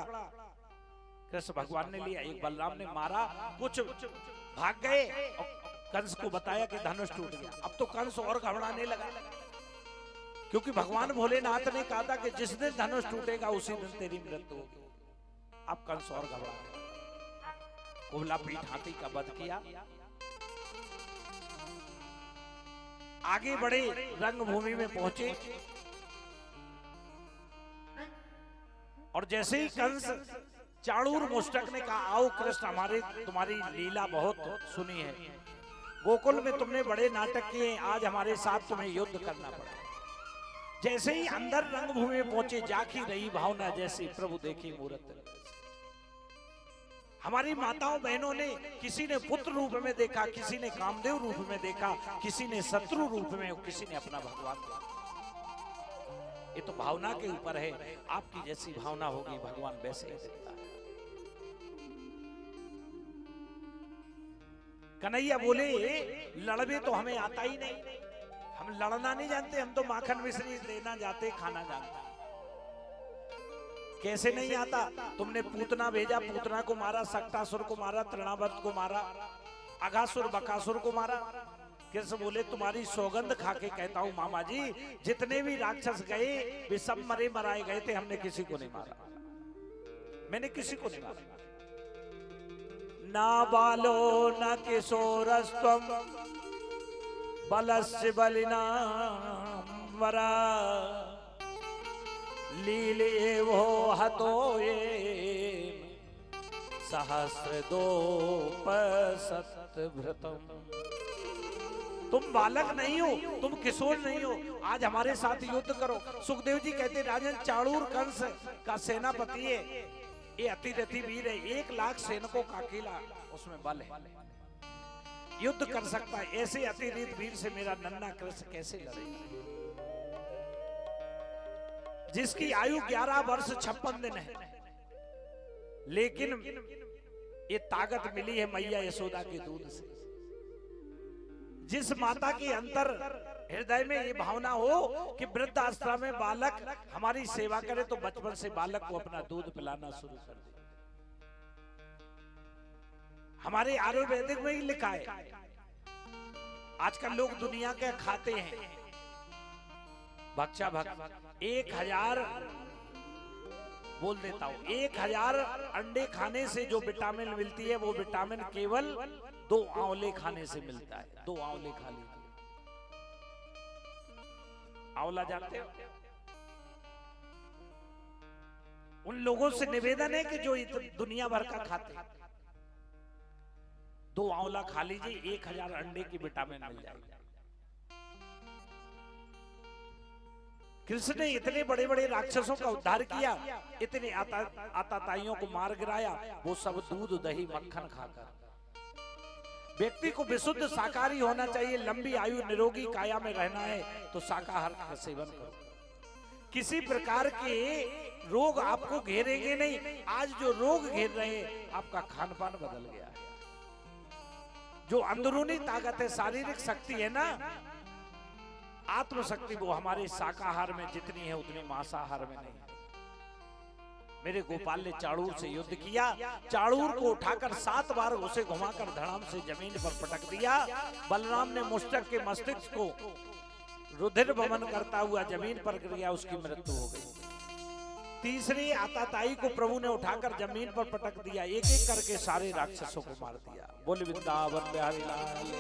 कृष्ण भगवान ने लिया, एक बलराम ने मारा, कुछ भाग गए और कंस को बताया कि धनुष टूट गया। अब तो कंस और घबराने लगा, क्योंकि भगवान भोलेनाथ ने कहा था कि जिस दिन धनुष टूटेगा उसी दिन तेरी मृत्यु होगी। अब कंस और घबराने। कुबला पीठ हाथी का वध किया। आगे बढ़े, रंगभूमि में पहुंचे और जैसे ही कंस चाणूर मुष्टक ने कहा आओ कृष्ण, हमारे तुम्हारी लीला बहुत सुनी है, गोकुल में तुमने बड़े नाटक किए, आज हमारे साथ तुम्हें युद्ध करना पड़ा। जैसे ही अंदर रंगभूमि में पहुंचे, जाखी रही भावना जैसे प्रभु देखी मूरत। हमारी माताओं बहनों ने किसी ने पुत्र रूप में देखा, किसी ने कामदेव रूप में देखा, किसी ने शत्रु रूप में, और किसी ने अपना भगवान देखा। ये तो भावना के ऊपर है। आपकी जैसी भावना होगी भगवान वैसे ही दिखता है। कन्हैया बोले लड़बे तो हमें आता ही नहीं, हम लड़ना नहीं जानते, हम तो माखन मिश्री देना जाते, खाना जानते। कैसे नहीं आता? तुमने पूतना भेजा, पूतना को मारा, सक्तासुर को मारा, तृणावर्त को मारा, अघासुर बकासुर को मारा। कृष्ण बोले तुम्हारी सौगंध खा के कहता हूं मामा जी, जितने भी राक्षस गए वे सब मरे मराए गए थे, हमने किसी को नहीं मारा, मैंने किसी को नहीं मारा। ना बालो न किशोरस्त्वम बलस्य बलिना वरा लीले वो हतो ये सहस्र दो भृतम। तुम बालक नहीं हो, तुम किशोर नहीं हो, आज हमारे साथ युद्ध करो। सुखदेव जी कहते राजन चाणूर कंस का सेनापति है, ये अतिरथी वीर है, 1 लाख सैनिकों का अकेला उसमें बल है, युद्ध कर सकता है। ऐसे अतिरथी वीर से मेरा नन्हा कृष्ण कैसे लड़ेगा? जिसकी आयु 11 वर्ष 56 दिन है, लेकिन ये ताकत मिली है मैया यशोदा के दूध से। जिस माता के अंतर हृदय में ये भावना हो कि वृद्ध आश्रम में बालक हमारी सेवा करे, तो बचपन से बालक को अपना दूध पिलाना शुरू कर दे। हमारे आयुर्वेदिक में ही लिखा है। आजकल लोग दुनिया के खाते हैं भक्षा भक्त, 1000 बोल देता हूं, 1000 अंडे खाने से जो विटामिन मिलती है वो विटामिन केवल 2 आंवले खाने से मिलता है। 2 आंवले खा लीजिए। आंवला जानते हो? उन लोगों से निवेदन है कि जो दुनिया भर का खाते हैं, 2 आंवला खा लीजिए, 1000 अंडे की विटामिन मिल जाएगी। कृष्ण ने इतने बड़े बड़े राक्षसों का उद्धार किया, इतने आताताइयों को मार गिराया, वो सब दूध दही मक्खन खाकर। व्यक्ति को विशुद्ध शाकाहारी होना चाहिए। लंबी आयु निरोगी काया में रहना है तो शाकाहार का सेवन करो। किसी प्रकार के रोग आपको घेरेंगे नहीं। आज जो रोग घेर रहे हैं, आपका खान पान बदल गया है। जो अंदरूनी ताकत है, शारीरिक शक्ति है ना, आत्मशक्ति, वो हमारे शाकाहार में जितनी है उतनी मांसाहार में नहीं। मेरे गोपाल ने चाणूर से युद्ध किया, चाणूर को उठाकर 7 बार उसे घुमाकर धड़ाम से जमीन पर पटक दिया। बलराम ने मुष्टक के मस्तिष्क को रुधिर वमन करता हुआ जमीन पर गिर गया, उसकी मृत्यु हो गई। तीसरी आताताई को प्रभु ने उठाकर जमीन पर पटक दिया। एक एक करके सारे राक्षसों को मार दिया। बोल वृंदावन बिहारी लाल।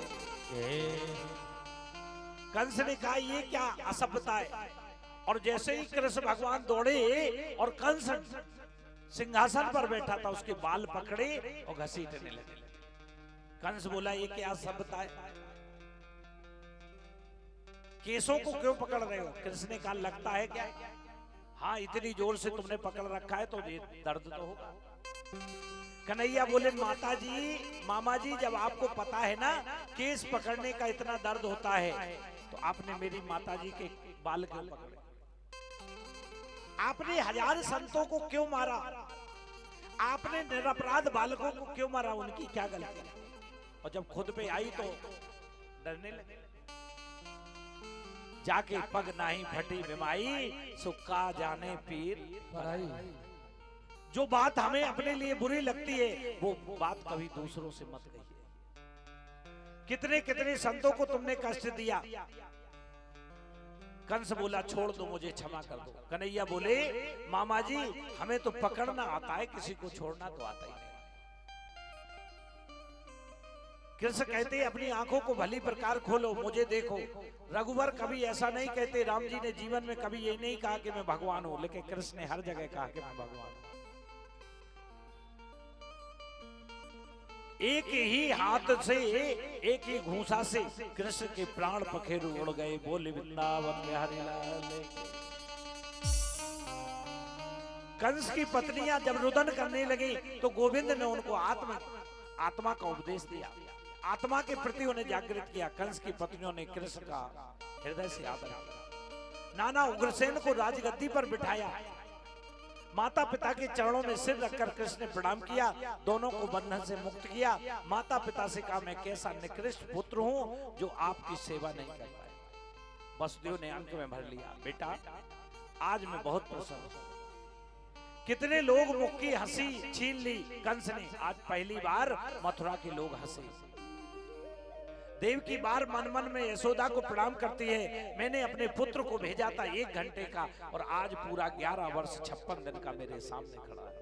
कंस ने कहा ये क्या असभ्यता है, और जैसे ही कृष्ण भगवान दौड़े और कंस सिंहासन पर बैठा था, उसके बाल पकड़े और घसीटने लगे। कंस बोला ये क्या असभ्यता है, केसों को क्यों पकड़ रहे हो? कृष्ण ने कहा लगता है क्या? हाँ, इतनी जोर से तुमने पकड़ रखा है तो ये दर्द तो होगा। कन्हैया बोले माता जी, मामा जी, जब आपको पता है ना केस पकड़ने का इतना दर्द होता है, तो आपने मेरी माता जी के बाल क्यों पकड़े? आपने 1000 संतों को क्यों मारा? आपने निरपराध बालकों को क्यों मारा? उनकी क्या गलती? और जब खुद पे आई तो डरने लगे। जाके पग नाही फटी बिमाई, सुक्का जाने पीर पराई। जो बात हमें अपने लिए बुरी लगती है, वो बात कभी दूसरों से मत कहिए। कितने कितने संतों को तुमने कष्ट दिया। कंस बोला छोड़ दो, मुझे क्षमा कर दो। कन्हैया बोले मामा जी, हमें तो पकड़ना आता है, किसी को छोड़ना तो आता ही नहीं। कृष्ण कहते अपनी आंखों को भली प्रकार खोलो, मुझे देखो। रघुवर कभी ऐसा नहीं कहते। राम जी ने जीवन में कभी ये नहीं कहा कि मैं भगवान हूं, लेकिन कृष्ण ने हर जगह कहा कि मैं भगवान हूं। एक ही हाथ से, एक ही घूंसा से कृष्ण के प्राण पखेरु उड़ गए। बोले वृंदावन बिहारी लाल। कंस की पत्नियां जब रुदन करने लगी तो गोविंद ने उनको आत्मा का उपदेश दिया, आत्मा के प्रति उन्हें जागृत किया। कंस की पत्नियों ने कृष्ण का हृदय से आदर किया। नाना उग्रसेन को राजगद्दी पर बिठाया, माता पिता के चरणों में सिर रखकर कृष्ण ने प्रणाम किया, दोनों को बंधन से मुक्त किया। माता पिता से कहा, मैं कैसा निकृष्ट पुत्र हूं जो आपकी सेवा नहीं कर पाया। वसुदेव ने अंक में भर लिया, बेटा आज मैं बहुत प्रसन्न हूं। कितने लोग मुख की हंसी छीन ली कंस ने, आज पहली बार मथुरा के लोग हंसे। देव की बार मन मन में यशोदा को प्रणाम करती है, मैंने अपने पुत्र को भेजा था 1 घंटे का और आज पूरा 11 वर्ष 56 दिन का मेरे सामने खड़ा है।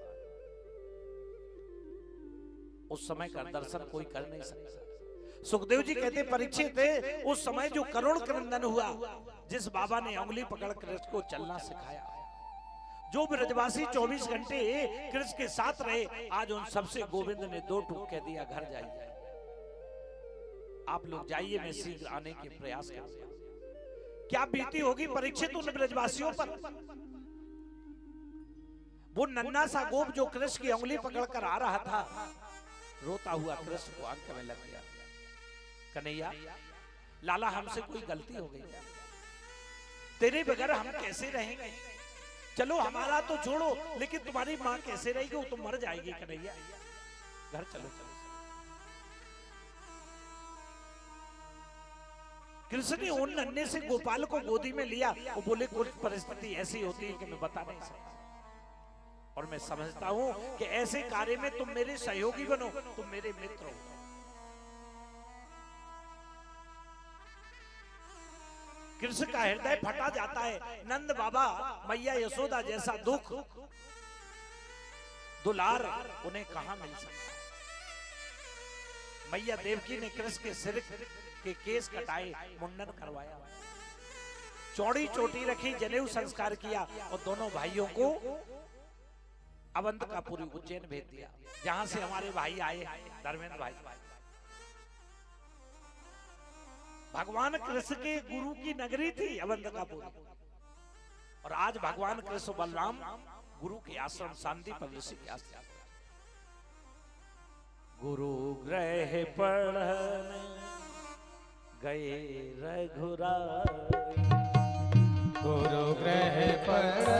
उस समय का दर्शन कोई कर नहीं सकता। सुखदेव जी कहते, परीक्षित थे उस समय जो करुण क्रंदन हुआ, जिस बाबा ने उंगली पकड़ कृष्ण को चलना सिखाया, जो ब्रजवासी 24 घंटे कृष्ण के साथ रहे, आज उन सबसे गोविंद ने 2 टूक कह दिया, घर जाइए, आप लोग जाइए, मैं शीघ्र आने के प्रयास करूंगा। क्या बीती होगी परीक्षित उन ब्रजवासियों पर। वो नन्हा सा गोप जो कृष्ण की उंगली पकड़कर आ रहा था, रोता हुआ कृष्ण को आंख में लग गया, कन्हैया लाला हमसे कोई गलती हो गई, तेरे बगैर हम कैसे रहेंगे। चलो हमारा तो छोड़ो, लेकिन तुम्हारी माँ कैसे रहेगी, वो तो मर जाएगी कन्हैया, घर चलो चलो। कृष्ण ने उन नन्हे से गोपाल को गोदी में लिया, वो बोले कुछ परिस्थिति ऐसी होती है कि मैं बता नहीं सकता, और मैं समझता हूं कि ऐसे कार्य में तुम मेरे सहयोगी बनो, तुम मेरे मित्र हो। कृष्ण का हृदय फटा जाता है। नंद बाबा मैया यशोदा जैसा दुख दुलार उन्हें कहां मिल सकता है। मैया देवकी ने कृष्ण के सिर के केस कटाए, मुंडन करवाया, चौड़ी चोटी रखी, जनेऊ संस्कार किया और दोनों भाइयों को अवंतकापुरी उज्जैन भेज दिया, जहां से हमारे भाई आए, धर्मेंद्र भाई। भगवान कृष्ण के गुरु की नगरी थी अवंतकापुरी, और आज भगवान कृष्ण बलराम गुरु के आश्रम शांतिपद ऋषि के आश्रम। गुरु ग्रह पढ़ने गए रघुराई, गुरु ग्रह पढ़ने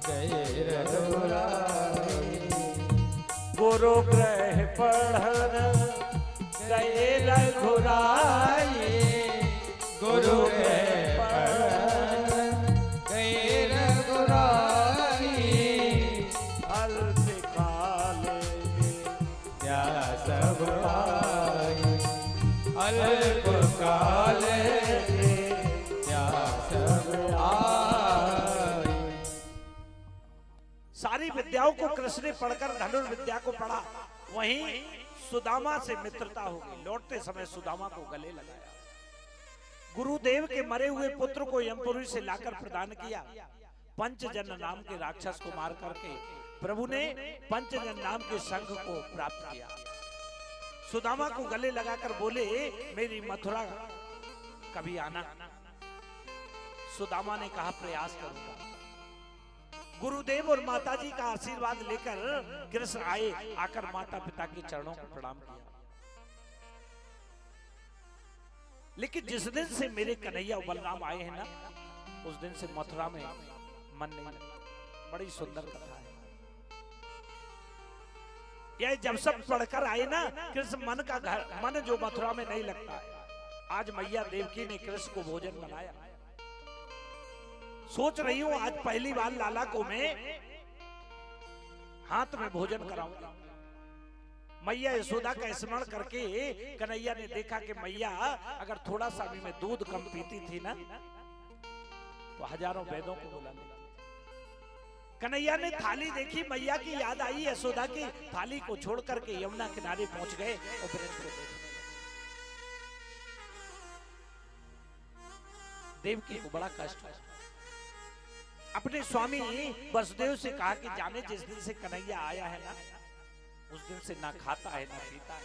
गए रघुराई, गुरु ग्रह पढ़ने गए रघुराई, गुरु ग्रह पढ़ने गए रघुराई, अल्प काले क्या सब आई, अल्प काले क्या सब आई। सारी विद्याओं को कृष्ण ने पढ़कर धनुर्विद्या को पढ़ा। वहीं सुदामा से मित्रता हो गई। लौटते समय सुदामा को गले लगाया। गुरुदेव के मरे हुए पुत्र को यमपुरी से लाकर प्रदान किया। पंचजन नाम के राक्षस को मार करके प्रभु ने पंचजन नाम के संघ को प्राप्त किया। सुदामा को गले लगाकर बोले, मेरी मथुरा कभी आना। सुदामा ने कहा, प्रयास करूंगा। गुरुदेव और माताजी का आशीर्वाद लेकर कृष्ण आए। आकर माता पिता के चरणों को प्रणाम किया। लेकिन जिस दिन से मेरे कन्हैया बलराम आए हैं ना, उस दिन से मथुरा में मन नहीं लगा। बड़ी सुंदर कथा है यह। जब सब पढ़कर आए ना, कृष्ण मन का घर, मन जो मथुरा में नहीं लगता है। आज मैया देवकी ने कृष्ण को भोजन बनाया। सोच रही हूं आज पहली बार लाला को मैं हाथ में भोजन कराऊंगा। मैया यशोदा का स्मरण करके कन्हैया ने देखा कि मैया अगर थोड़ा सा भी मैं दूध कम पीती थी ना, तो हजारों वैदों को बुला लेती। कन्हैया ने थाली देखी, मैया की याद आई। यशोदा की थाली को छोड़ करके यमुना किनारे पहुंच गए और ब्रज को देखने लगे। देवकी को बड़ा कष्ट हुआ। अपने स्वामी वसुदेव से कहा कि जाने जिस दिन से कन्हैया आया है ना, उस दिन से ना खाता है, ना पीता है,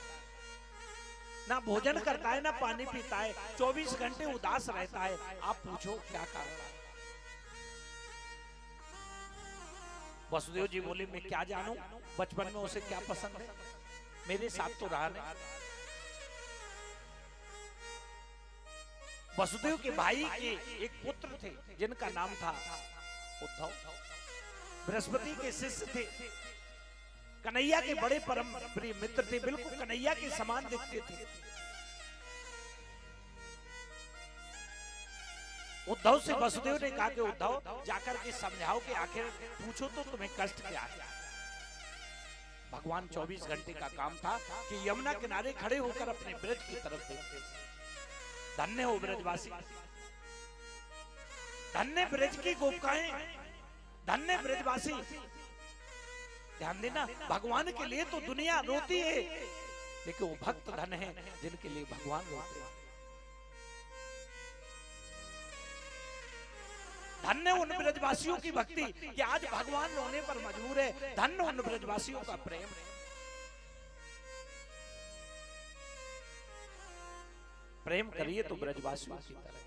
ना भोजन करता है, ना पानी पीता है। 24 घंटे उदास रहता है। आप पूछो क्या कारण है? वसुदेव जी बोले मैं क्या जानूं, बचपन में उसे क्या पसंद है, मेरे साथ तो रहा नहीं। वसुदेव के भाई के एक पुत्र थे जिनका नाम था उद्धव, बृहस्पति के शिष्य थे, कन्हैया के बड़े परम प्रिय मित्र थे, बिल्कुल कन्हैया के समान दिखते थे। उद्धव से वसुदेव ने कहा कि उद्धव जाकर के समझाओ कि आखिर पूछो तो तुम्हें कष्ट क्या है। भगवान 24 घंटे का काम था कि यमुना किनारे खड़े होकर अपने ब्रज की तरफ देखते थे। धन्य हो ब्रजवासी, धन्य ब्रज की गोपिकाएं, धन्य ब्रजवासी। ध्यान देना, भगवान के लिए तो दुनिया रोती है, लेकिन वो भक्त धन है जिनके लिए भगवान रोते हैं। धन्य उन ब्रजवासियों की भक्ति कि आज भगवान रोने पर मजबूर है। धन्य उन ब्रजवासियों का प्रेम। प्रेम करिए तो ब्रजवासियों की तरह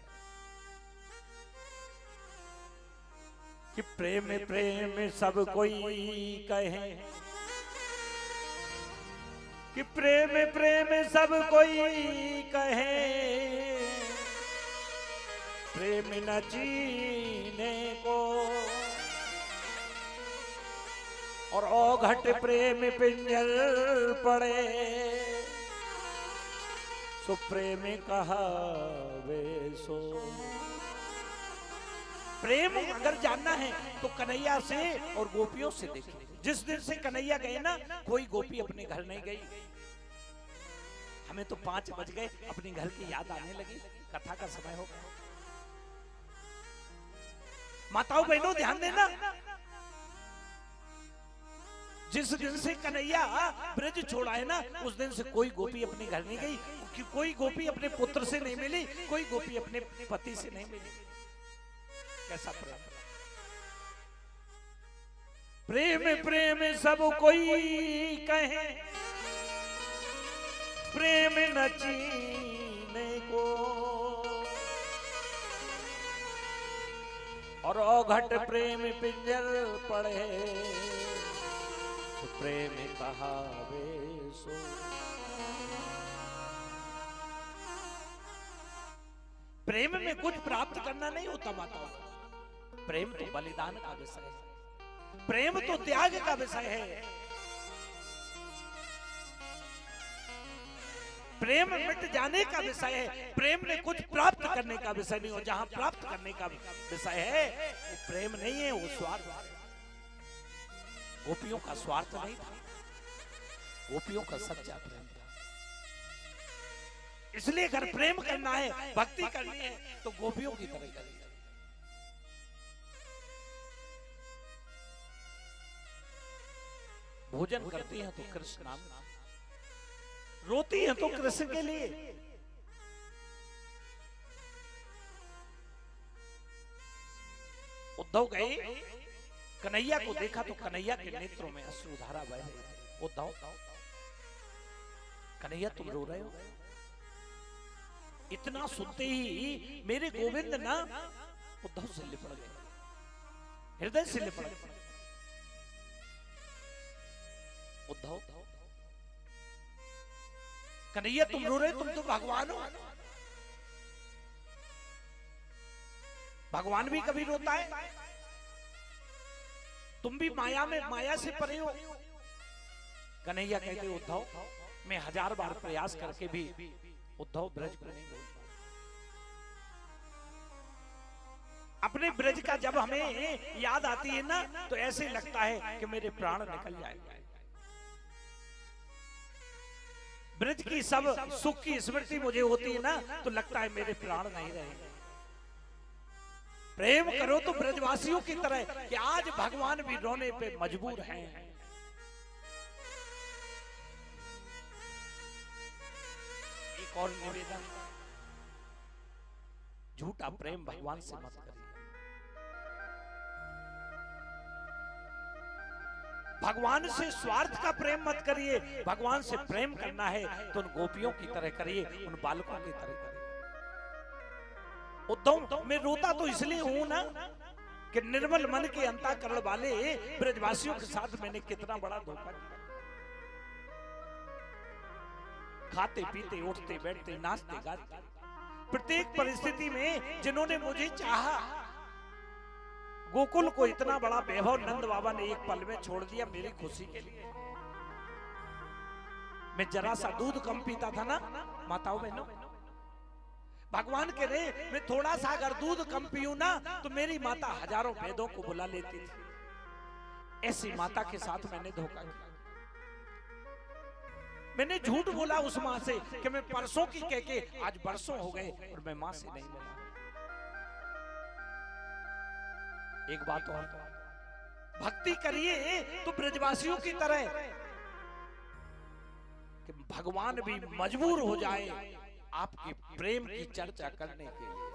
कि प्रेम प्रेम सब कोई कहे, कि प्रेम प्रेम सब कोई कहे, प्रेम न जीने को, और औघट प्रेम पिंजर पड़े, सो प्रेम कहावे सो। प्रेम अगर जानना है तो कन्हैया से और गोपियों से देखिए। जिस दिन से कन्हैया गए ना, कोई गोपी अपने घर नहीं गई। हमें तो 5 बज गए, अपने घर की याद आने लगी, कथा का समय हो गया। माताओं बहनों ध्यान देना, जिस दिन से कन्हैया ब्रज छोड़ा है ना, उस दिन से कोई गोपी अपने घर नहीं गई, कि कोई गोपी अपने पुत्र से नहीं मिली, कोई गोपी अपने पति से नहीं मिली। कैसा प्रेम! प्रेम प्रेम सब कोई कहे, प्रेम न चीने को, और औघट प्रेम पिंजर पड़े, तो प्रेम कहावे सो। प्रेम में कुछ प्राप्त करना नहीं होता माता, प्रेम तो बलिदान का विषय है, प्रेम तो त्याग का विषय है। प्रेम मिट जाने का विषय है, प्रेम में कुछ प्राप्त करने का विषय नहीं हो। जहां प्राप्त करने का विषय है वो प्रेम नहीं है, वो स्वार्थ है। गोपियों का स्वार्थ नहीं था, गोपियों का सच्चा प्रेम था। इसलिए अगर प्रेम करना है, भक्ति करनी है, तो गोपियों की तरह करिए। भोजन करती हैं तो कृष्ण नाम, रोती हैं तो कृष्ण के लिए। उद्धव गए, कन्हैया को देखा तो कन्हैया के नेत्रों में अश्रुधारा बह रही थी। उद्धव, कन्हैया तुम रो रहे हो? इतना सुनते ही मेरे गोविंद ना उद्धव से लिपट गए, हृदय से लिपट गए। उद्धव, कन्हैया तुम रो रहे, तुम तो भगवान हो। भगवान भी कभी रोता है? तुम भी माया में, माया से परे हो। कन्हैया कहते उद्धव, मैं 1000 बार प्रयास करके भी उद्धव ब्रज को नहीं बोल पाया। अपने ब्रज का जब हमें याद आती है ना, तो ऐसे लगता है कि मेरे प्राण निकल जाएंगे। ब्रज की सब सुख की स्मृति मुझे होती है ना, तो लगता है मेरे प्राण नहीं रहेंगे। प्रेम करो तो ब्रजवासियों की तरह, कि आज भगवान भी रोने पे मजबूर हैं। एक और निवेदन, झूठा प्रेम भगवान से मत करिए। भगवान से स्वार्थ का प्रेम मत करिए। भगवान से प्रेम करना है तो उन गोपियों की तरह करिए, उन बालकों की तरह करिए। उद्धव, मैं रोता तो इसलिए हूं ना कि निर्मल मन के अंतःकरण वाले ब्रजवासियों के साथ मैंने कितना बड़ा धोखा किया। खाते पीते उठते बैठते नाचते गाते प्रत्येक परिस्थिति में जिन्होंने मुझे चाहा, गोकुल को इतना बड़ा वैभव नंद बाबा ने एक पल में छोड़ दिया मेरी खुशी के लिए। मैं जरा सा दूध कम पीता था ना माताओं बहनों, भगवान के रे मैं थोड़ा सा अगर दूध कम पीऊं ना तो मेरी माता हजारों वेदों को बुला लेती थी। ऐसी माता के साथ मैंने धोखा किया। मैंने झूठ बोला उस माँ से कि मैं परसों की कह के आज बरसों हो गए और मैं माँ से नहीं मिला। एक बात और, भक्ति करिए तो ब्रजवासियों की तरह कि भगवान भी मजबूर हो जाए आपके प्रेम की चर्चा करने के लिए।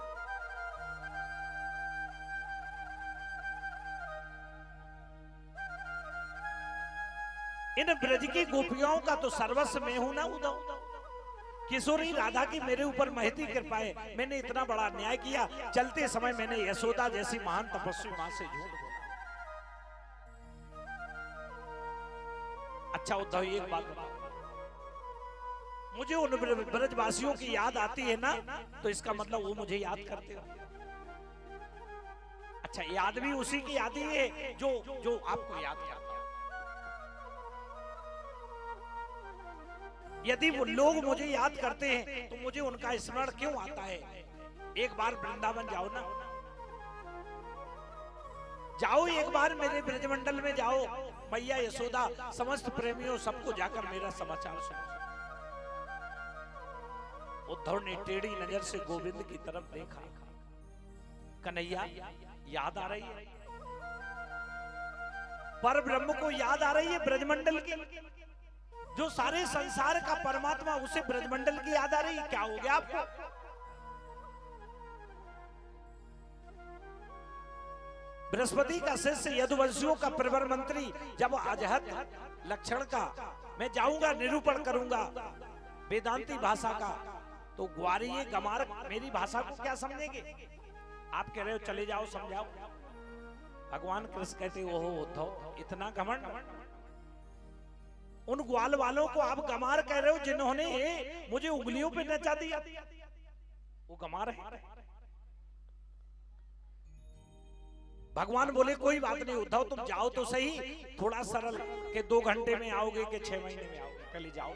इन ब्रज की गोपियों का तो सर्वस्व मैं हूं ना उद्धव। किशोरी राधा की मेरे ऊपर महती कृपा है। मैंने इतना बड़ा न्याय किया, चलते समय मैंने यशोदा जैसी महान तपस्वी मां से झूठ बोला। अच्छा उद्धव एक बात बताओ, मुझे उन ब्रजवासियों की याद आती है ना तो इसका मतलब वो मुझे याद करते हो। अच्छा याद भी उसी की आती है जो आपको याद करता। यदि वो लोग मुझे याद करते हैं तो मुझे उनका स्मरण क्यों आता है? एक बार वृंदावन जाओ ना, जाओ एक बार मेरे ब्रजमंडल में जाओ, मैया यशोदा समस्त प्रेमियों सबको जाकर मेरा समाचार सुनो। उद्धव ने टेढ़ी नजर से गोविंद की तरफ देखा। कन्हैया याद आ रही है, पर ब्रह्म को याद आ रही है ब्रजमंडल की, जो सारे संसार का परमात्मा उसे ब्रजमंडल की याद आ रही है। क्या हो गया आपको? बृहस्पति का शिष्य यदुवंशियों का प्रवर मंत्री जब अजहत लक्षण का मैं जाऊंगा निरूपण करूंगा वेदांती भाषा का, तो ग्वारीय गमार मेरी भाषा को क्या समझेंगे? आप कह रहे हो चले जाओ समझाओ। भगवान कृष्ण कहते ओहो उद्धव इतना घमंड, उन ग्वाल वालों को आप गमार कह रहे हो जिन्होंने मुझे उंगलियों पे नचा दिया, वो गमार है। भगवान बोले कोई बात नहीं उद्धव तुम जाओ तो सही, थोड़ा सरल के 2 घंटे में आओगे कि 6 महीने में आओगे, पहले जाओ।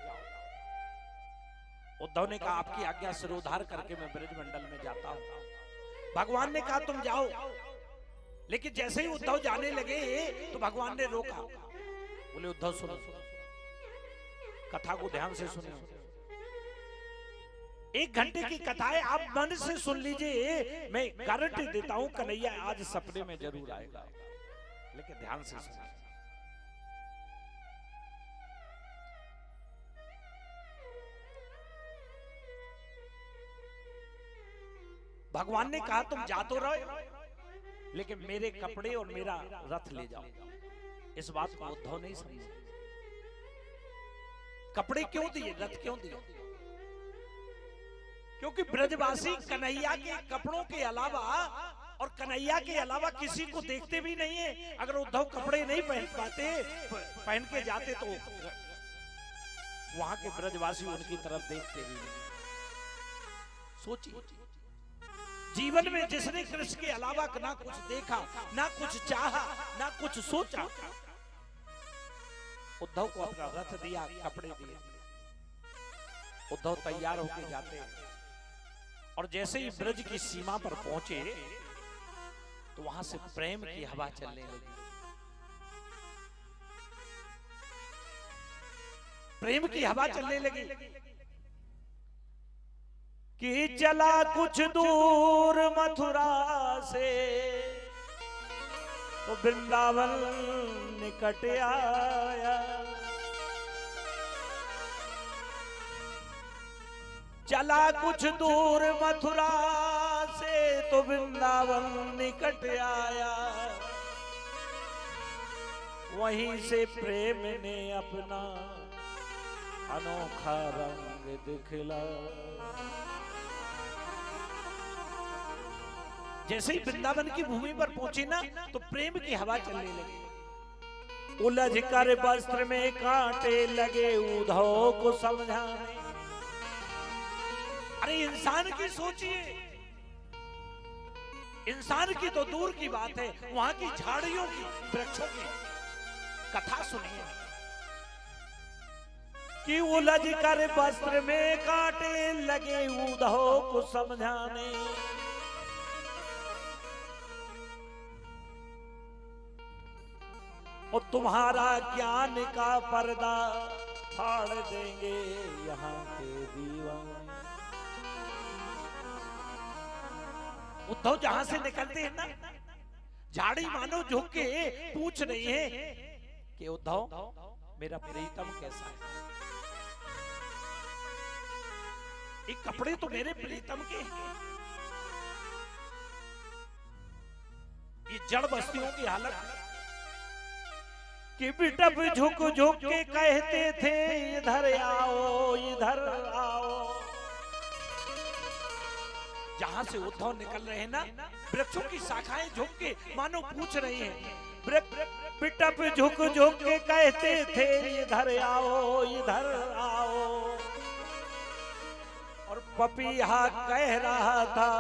उद्धव ने कहा आपकी आज्ञा सिरोधार करके मैं ब्रजमंडल में जाता हूं। भगवान ने कहा तुम जाओ, लेकिन जैसे ही उद्धव जाने लगे तो भगवान ने रोका। बोले उद्धव सुनो, कथा को ध्यान से सुनिए। 1 घंटे की कथा है, आप मन से सुन लीजिए। मैं गारंटी देता हूं कन्हैया आज सपने में जरूर आएगा, लेकिन ध्यान से सुनिए। भगवान ने कहा तुम जा तो रहो, लेकिन मेरे कपड़े और मेरा रथ ले जाओ। इस बात को उद्धव नहीं समझे। कपड़े क्यों दिए, रथ क्यों दिए? क्योंकि ब्रजवासी कन्हैया के कपड़ों के अलावा और कन्हैया के अलावा किसी को देखते भी नहीं है। अगर उद्धव कपड़े नहीं पहन पाते, पहन के जाते तो वहां के ब्रजवासी उनकी तरफ देखते भी नहीं। सोचिए, जीवन में जिसने कृष्ण के अलावा ना कुछ देखा, ना कुछ चाहा, ना कुछ सोचा, उद्धव को अपना रथ दिया, कपड़े दिए। उद्धव तैयार होकर जाते हैं और जैसे ही ब्रज की सीमा पर पहुंचे तो वहां से प्रेम की हवा चलने लगी। प्रेम की हवा चलने लगी कि चला कुछ दूर मथुरा से तो वृंदावन निकट आया। चला कुछ दूर मथुरा से तो वृंदावन निकट आया। वहीं से प्रेम ने अपना अनोखा रंग दिखला। जैसे ही वृंदावन की भूमि पर पहुंची ना तो प्रेम की हवा चलने लगी। उलझ कर वस्त्र में कांटे लगे उद्धव को समझाने। अरे इंसान की सोचिए, इंसान की तो दूर की बात है, वहां की झाड़ियों की, वृक्षों की कथा सुनिए कि उलझ कर वस्त्र में कांटे लगे उद्धव को समझाने। और तुम्हारा ज्ञान का पर्दा फाड़ देंगे यहाँ के दीवाने। उद्धव जहां से निकलते हैं ना, झाड़ी मानो झुक के पूछ रही है कि उद्धव मेरा प्रीतम कैसा है। ये कपड़े तो मेरे प्रीतम के हैं, ये जड़ बस्तियों की हालत कि बिटप झुक झुक के कहते थे इधर आओ इधर आओ। जहां से उद्धव निकल रहे हैं ना, वृक्षों की शाखाएं झुक के मानो पूछ रही हैं। बिटप झुक झुक के कहते थे इधर आओ इधर आओ। और पपीहा कह रहा था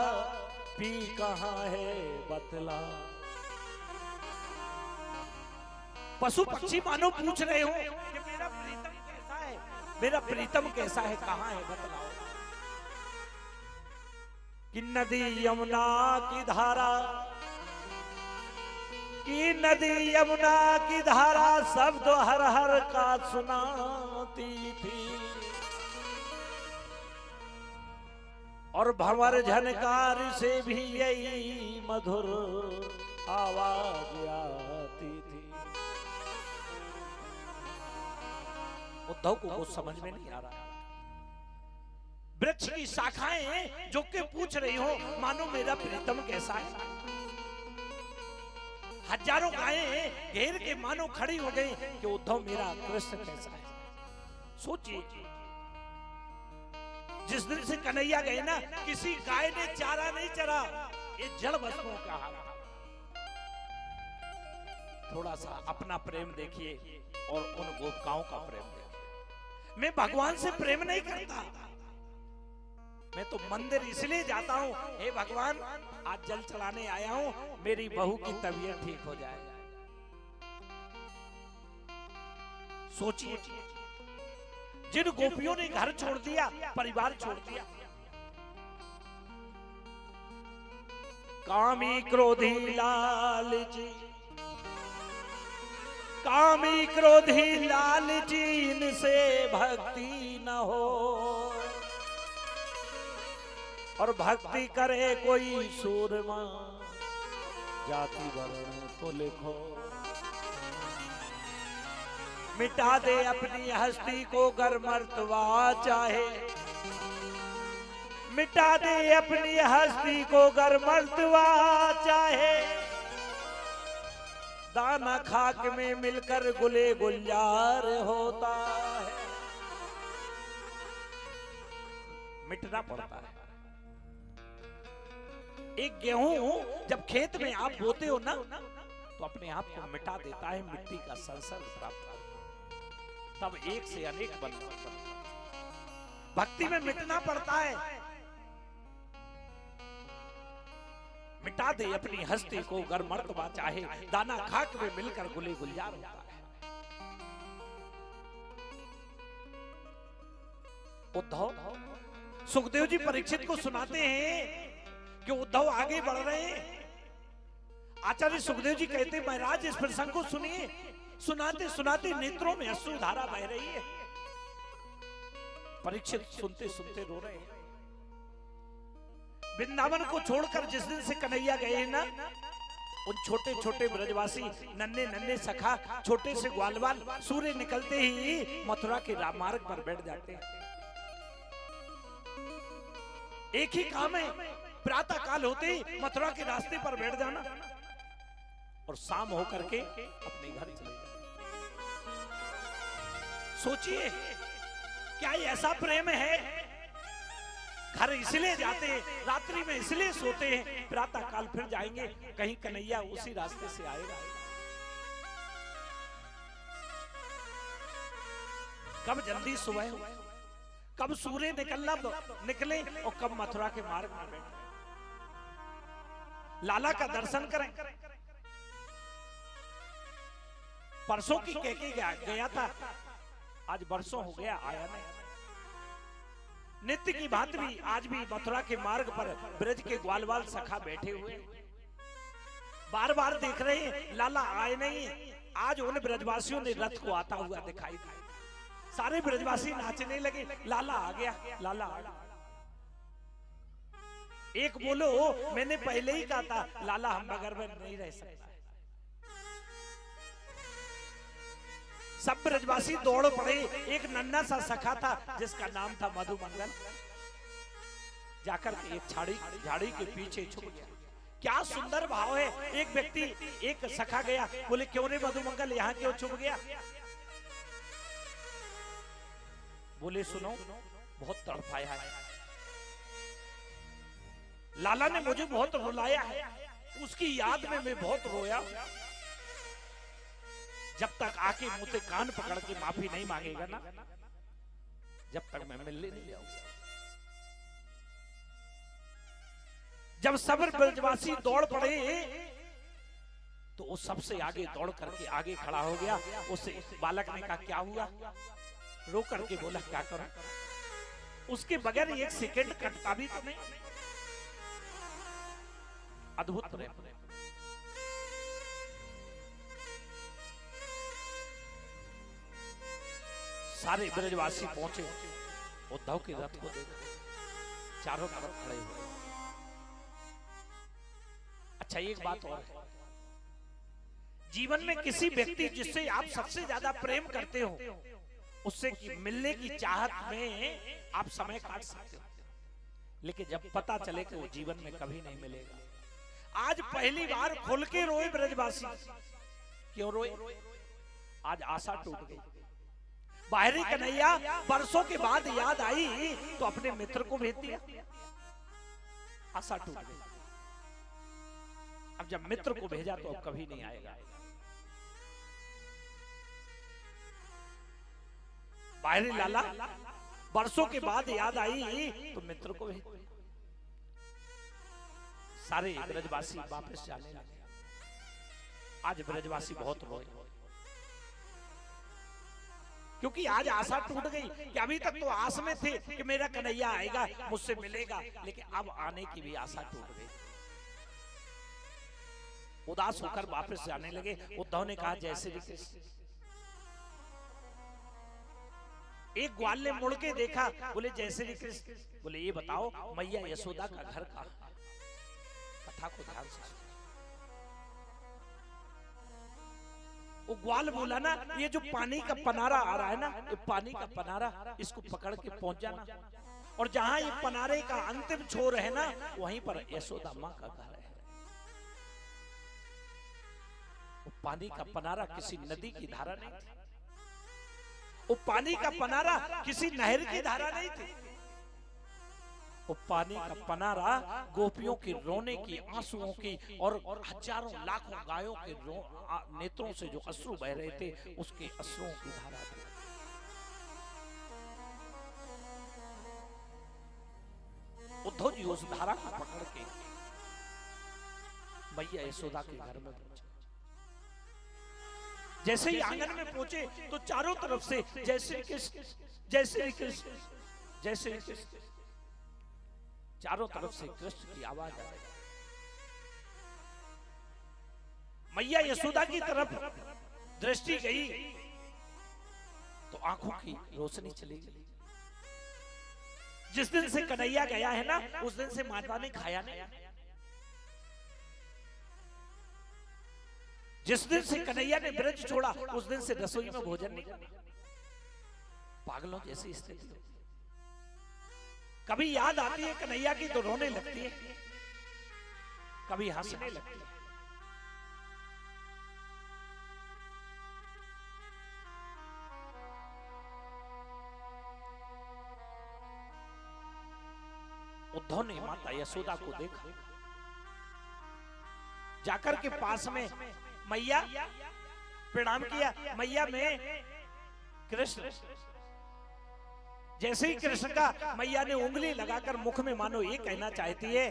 पी कहाँ है बतला। पशु पक्षी मानो पूछ रहे हो कि मेरा प्रीतम कैसा है, मेरा प्रीतम कैसा है, कहाँ है बतलाओ। कि नदी यमुना की धारा, कि नदी यमुना की धारा शब्द हर हर का सुनाती थी। और भंवर झनकार से भी यही मधुर आवाज आती थी। उद्धव को कुछ समझ में नहीं आ रहा। वृक्ष की शाखाएं जो के पूछ रही हो मानो मेरा प्रीतम कैसा है। हजारों गायें घेर के मानो खड़ी हो गई कि उद्धव मेरा कृष्ण कैसा है। सोचिए, जिस दिन से कन्हैया गए ना, किसी गाय ने चारा नहीं चरा। ये जड़ वस्तुओं का हाल। थोड़ा सा अपना प्रेम देखिए और उन गोपिकाओं का प्रेम देखिए। मैं भगवान से प्रेम नहीं करता, मैं तो मंदिर इसलिए जाता हूं, हे भगवान आज जल चढ़ाने आया हूं, मेरी बहू की तबीयत ठीक हो जाए। सोचिए, जिन गोपियों ने घर छोड़ दिया, परिवार छोड़ दिया, कामी क्रोधी लालची, कामी क्रोधी लालची इनसे भक्ति न हो। और भक्ति करे कोई सूरमा, जाति वर्ण तो लिखो। मिटा दे अपनी हस्ती को गर मर्तबा चाहे, मिटा दे अपनी हस्ती को गर मर्तबा चाहे। दाना खाक में मिलकर गुले गुलजार होता है। मिटना पड़ता है। एक गेहूं जब खेत में आप बोते हो ना, तो अपने आप को मिटा देता है, मिट्टी का संसर्ग प्राप्त करता है, तब एक से अनेक बन जाता है। भक्ति में मिटना पड़ता है। मिटा दे अपनी हस्ती को गर मर्तबा चाहे, दाना खाक में मिलकर गुले गुलजार होता है। उद्धव सुखदेव जी परीक्षित को सुनाते हैं कि उद्धव आगे बढ़ रहे हैं। आचार्य सुखदेव जी कहते महाराज इस प्रसंग को सुनिए। सुनाते सुनाते नेत्रों में अश्रु धारा बह रही है। परीक्षित सुनते सुनते रो रहे हैं। वृंदावन को छोड़कर जिस दिन से कन्हैया गए ना, उन छोटे छोटे ब्रजवासी नन्हे नन्हे सखा, छोटे से ग्वालवाल सूर्य निकलते ही मथुरा के राजमार्ग पर बैठ जाते हैं। एक ही काम है, प्रातः काल होते ही मथुरा के रास्ते पर बैठ जाना और शाम होकर के अपने घर चले जाना। सोचिए, क्या ये ऐसा प्रेम है घर इसलिए जाते हैं, रात्रि में इसलिए सोते हैं, प्रातः काल फिर जाएंगे, कहीं कन्हैया उसी रास्ते से आएगा। कब जल्दी सुबह हो, कब सूर्य निकले और कब मथुरा के मार्ग में बैठे, लाला का दर्शन करें। परसों की कहके गया था, आज बरसों हो गया आया नहीं। नित्य की बात भी आज भी मथुरा के मार्ग पर ब्रज के ग्वालवाल सखा बैठे हुए, बार बार देख रहे हैं लाला आए नहीं। आज उन ब्रजवासियों ने रथ को आता हुआ दिखाई दिया, सारे ब्रजवासी नाचने लगे, लाला आ गया, लाला आ गया। एक बोलो, मैंने पहले ही कहा था लाला हम बगैर में नहीं रह सकता। सब ब्रजवासी दौड़ पड़े। एक नन्हा सा सखा था जिसका नाम था मधुमंगल, जाकर के एक झाड़ी के पीछे छुप गया। क्या सुंदर भाव है। एक व्यक्ति, एक सखा गया, बोले क्यों रे मधुमंगल यहाँ क्यों छुप गया? बोले सुनो, बहुत तड़पाया है, लाला ने मुझे बहुत रुलाया है, उसकी याद में मैं बहुत रोया। जब तक आके मुझसे कान पकड़ के माफी नहीं मांगेगा ना, जब तक मैं मिलने नहीं आऊंगा। जब सब ब्रजवासी दौड़ पड़े तो वो सबसे आगे दौड़ करके आगे खड़ा हो गया। उसे बालक ने कहा क्या हुआ? रो करके बोला क्या करूं? उसके बगैर एक सेकंड कटता भी तो नहीं। अद्भुत प्रेम। सारे ब्रजवासी पहुंचे, उद्धव के रथ को देखा, चारों तरफ खड़े हुए। अच्छा एक बात और है, जीवन में किसी व्यक्ति जिससे आप सबसे ज्यादा प्रेम करते हो, उससे मिलने की चाहत में आप समय काट सकते हो, लेकिन जब पता चले कि वो जीवन में कभी नहीं मिलेगा। आज पहली बार खुल के रोए ब्रजवासी। क्यों रोए? आज आशा टूट गई। बाहरी कन्हैया बरसों के बाद याद आई तो अपने मित्र को भेज दिया, आशा टूट गई। अब जब मित्र को भेजा तो अब कभी नहीं आएगा। बाहरी लाला बरसों के बाद याद आई तो मित्र को भेज दिया। सारे ब्रजवासी वापस जाने लगे। आज ब्रजवासी बहुत रोए, क्योंकि आज आशा टूट गई कि अभी तक तो आस में थे कि मेरा कन्हैया आएगा, मुझसे मिलेगा, लेकिन अब आने की भी आशा टूट गई। उदास होकर वापस जाने लगे। उद्धव ने कहा जय श्री कृष्ण। एक ग्वाल ने मुड़ के देखा, बोले जय श्री कृष्ण। बोले ये बताओ मैया यशोदा का घर कहाँ? कथा को ध्यान से। वो ग्वाल बोला ना, ये जो पानी का पनारा आ रहा है ना, ये पानी का पनारा, इसको पकड़ के पहुंच जाना, और जहां ये पनारे का अंतिम छोर है ना, वहीं पर यशोदा मां का घर है। वो पानी का पनारा किसी नदी की धारा नहीं थी, वो पानी का पनारा किसी नहर की धारा नहीं थी, वो पानी का पनारा गोपियों के रोने की, आंसुओं की, और हजारों लाखों गायों के नेत्रों से जो अश्रु बह रहे थे, उसके अश्रुओं की धारा थी। उद्धव जी उस धारा को पकड़ के मैया यशोदा के घर में पहुंचे। जैसे ही आंगन में पहुंचे तो चारों तरफ से जय श्री कृष्ण, जय श्री कृष्ण, जय श्री कृष्ण, चारों तरफ से कृष्ण की आवाज आ रही। मैया यशोदा की तरफ दृष्टि गई तो आंखों की रोशनी चली गई। जिस दिन से कन्हैया गया है ना, उस दिन से माता ने खाया नहीं। जिस दिन से कन्हैया ने ब्रज छोड़ा, उस दिन से रसोई में भोजन नहीं करना। पागलों जैसी स्थिति। कभी याद आती है कन्हैया की तो रोने लगती है, कभी हंसने लगती है। माता यशोदा को देखा, जाकर के पास में मैया प्रणाम किया। मैया में कृष्ण, जैसे ही कृष्ण का मैया ने उंगली लगाकर मुख में मानो ये कहना चाहती है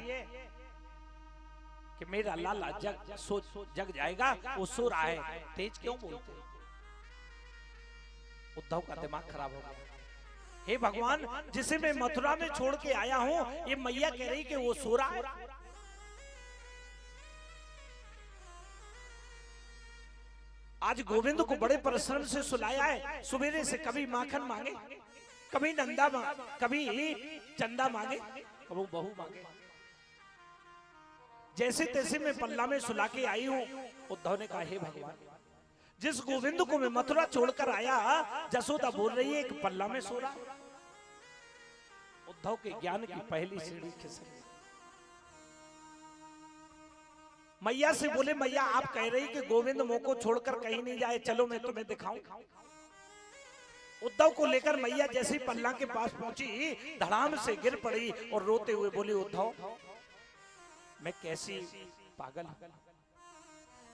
कि मेरा लाला जग जाएगा, वो सो रहा है, तेज क्यों बोलते? उद्धव का दिमाग खराब हो गया। हे भगवान, जिसे मैं मथुरा में छोड़ के आया हूं, ये मैया कह रही कि वो सो रहा है। आज गोविंद को बड़े परिश्रम से सुलाया है, सवेरे से कभी माखन मांगे, कभी नंदा कभी चंदा मांगे, कभी बहू मांगे। जैसे तैसे मैं पल्ला में सुला के आई हूं। उद्धव ने कहा, हे भगवान, जिस गोविंद को मैं मथुरा छोड़कर आया, जसोदा बोल रही है कि पल्ला में सो रहा। उद्धव के ज्ञान की पहली सीढ़ी खिसक। मैया से बोले, मैया आप कह रही कि गोविंद मोह को छोड़कर कहीं नहीं जाए, चलो मैं तुम्हें दिखाऊं। उद्धव को लेकर मैया जैसे ही पल्ला के पास पहुंची, धड़ाम से गिर पड़ी और रोते हुए बोली, उद्धव मैं कैसी पागल हूं,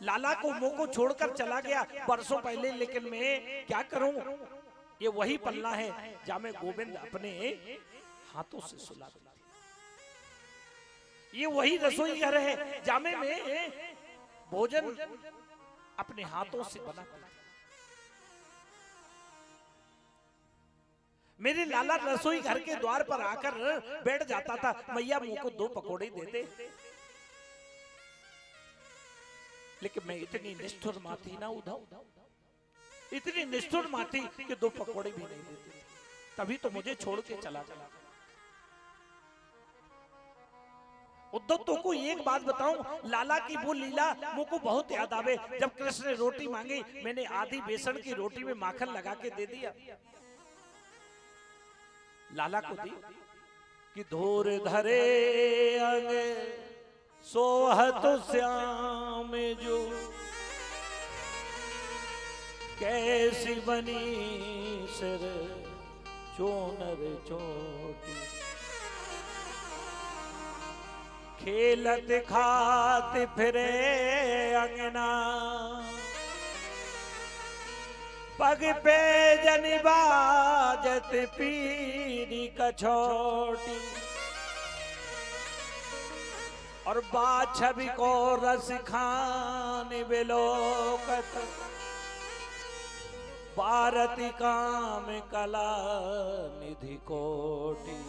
लाला को मोह को छोड़कर चला गया बरसों पहले, लेकिन मैं क्या करूं? ये वही पल्ला है जहां मैं गोविंद अपने हाथों से सुला देती, ये वही रसोई घर है जहां मैं भोजन अपने हाथों से बनाती। मेरे लाला रसोई घर के द्वार पर आकर बैठ जाता था, मैया मुंह को 2 पकोड़े देते, लेकिन मैं इतनी निष्ठुर माँ थी ना उद्धव, इतनी निष्ठुर माँ थी कि 2 पकोड़े भी नहीं देते, तभी तो मुझे छोड़ के चला गया। उद्धव तो को एक बात बताऊं, लाला की वो लीला मुझको बहुत याद आवे। जब कृष्ण ने रोटी मांगी, मैंने आधी बेसन की रोटी में माखन लगा के दे दिया, लाला को दी कि धोर धरे अंग सोहत श्याम जो, कैसी बनी सिर चोनर चोटी, खेलत खात फिरे अंगना, पग पे जनि बाजत पीरी कछोटी, और बाछबी को रस खान बिलोकत, भारती काम कला निधि कोटि,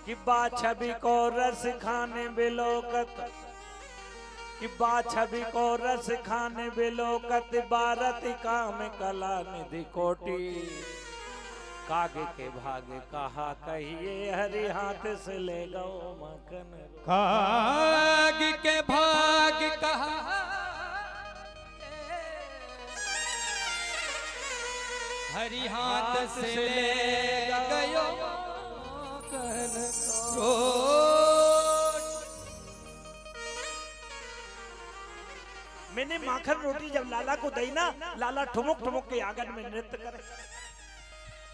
कि बाछबी को रस खाने बिलोकत, कि बाछबी को रस खाने बिलोकत, भारती काम कला निधि कोटि, कागे के भागे कहा कहिए, हरि हाथ से ले गो मखन, काग के भाग कहा हरि हाथ से ले गयो मखन मैंने माखन रोटी जब लाला को दी ना, लाला ठुमुक ठुमुक के आंगन में नृत्य करे,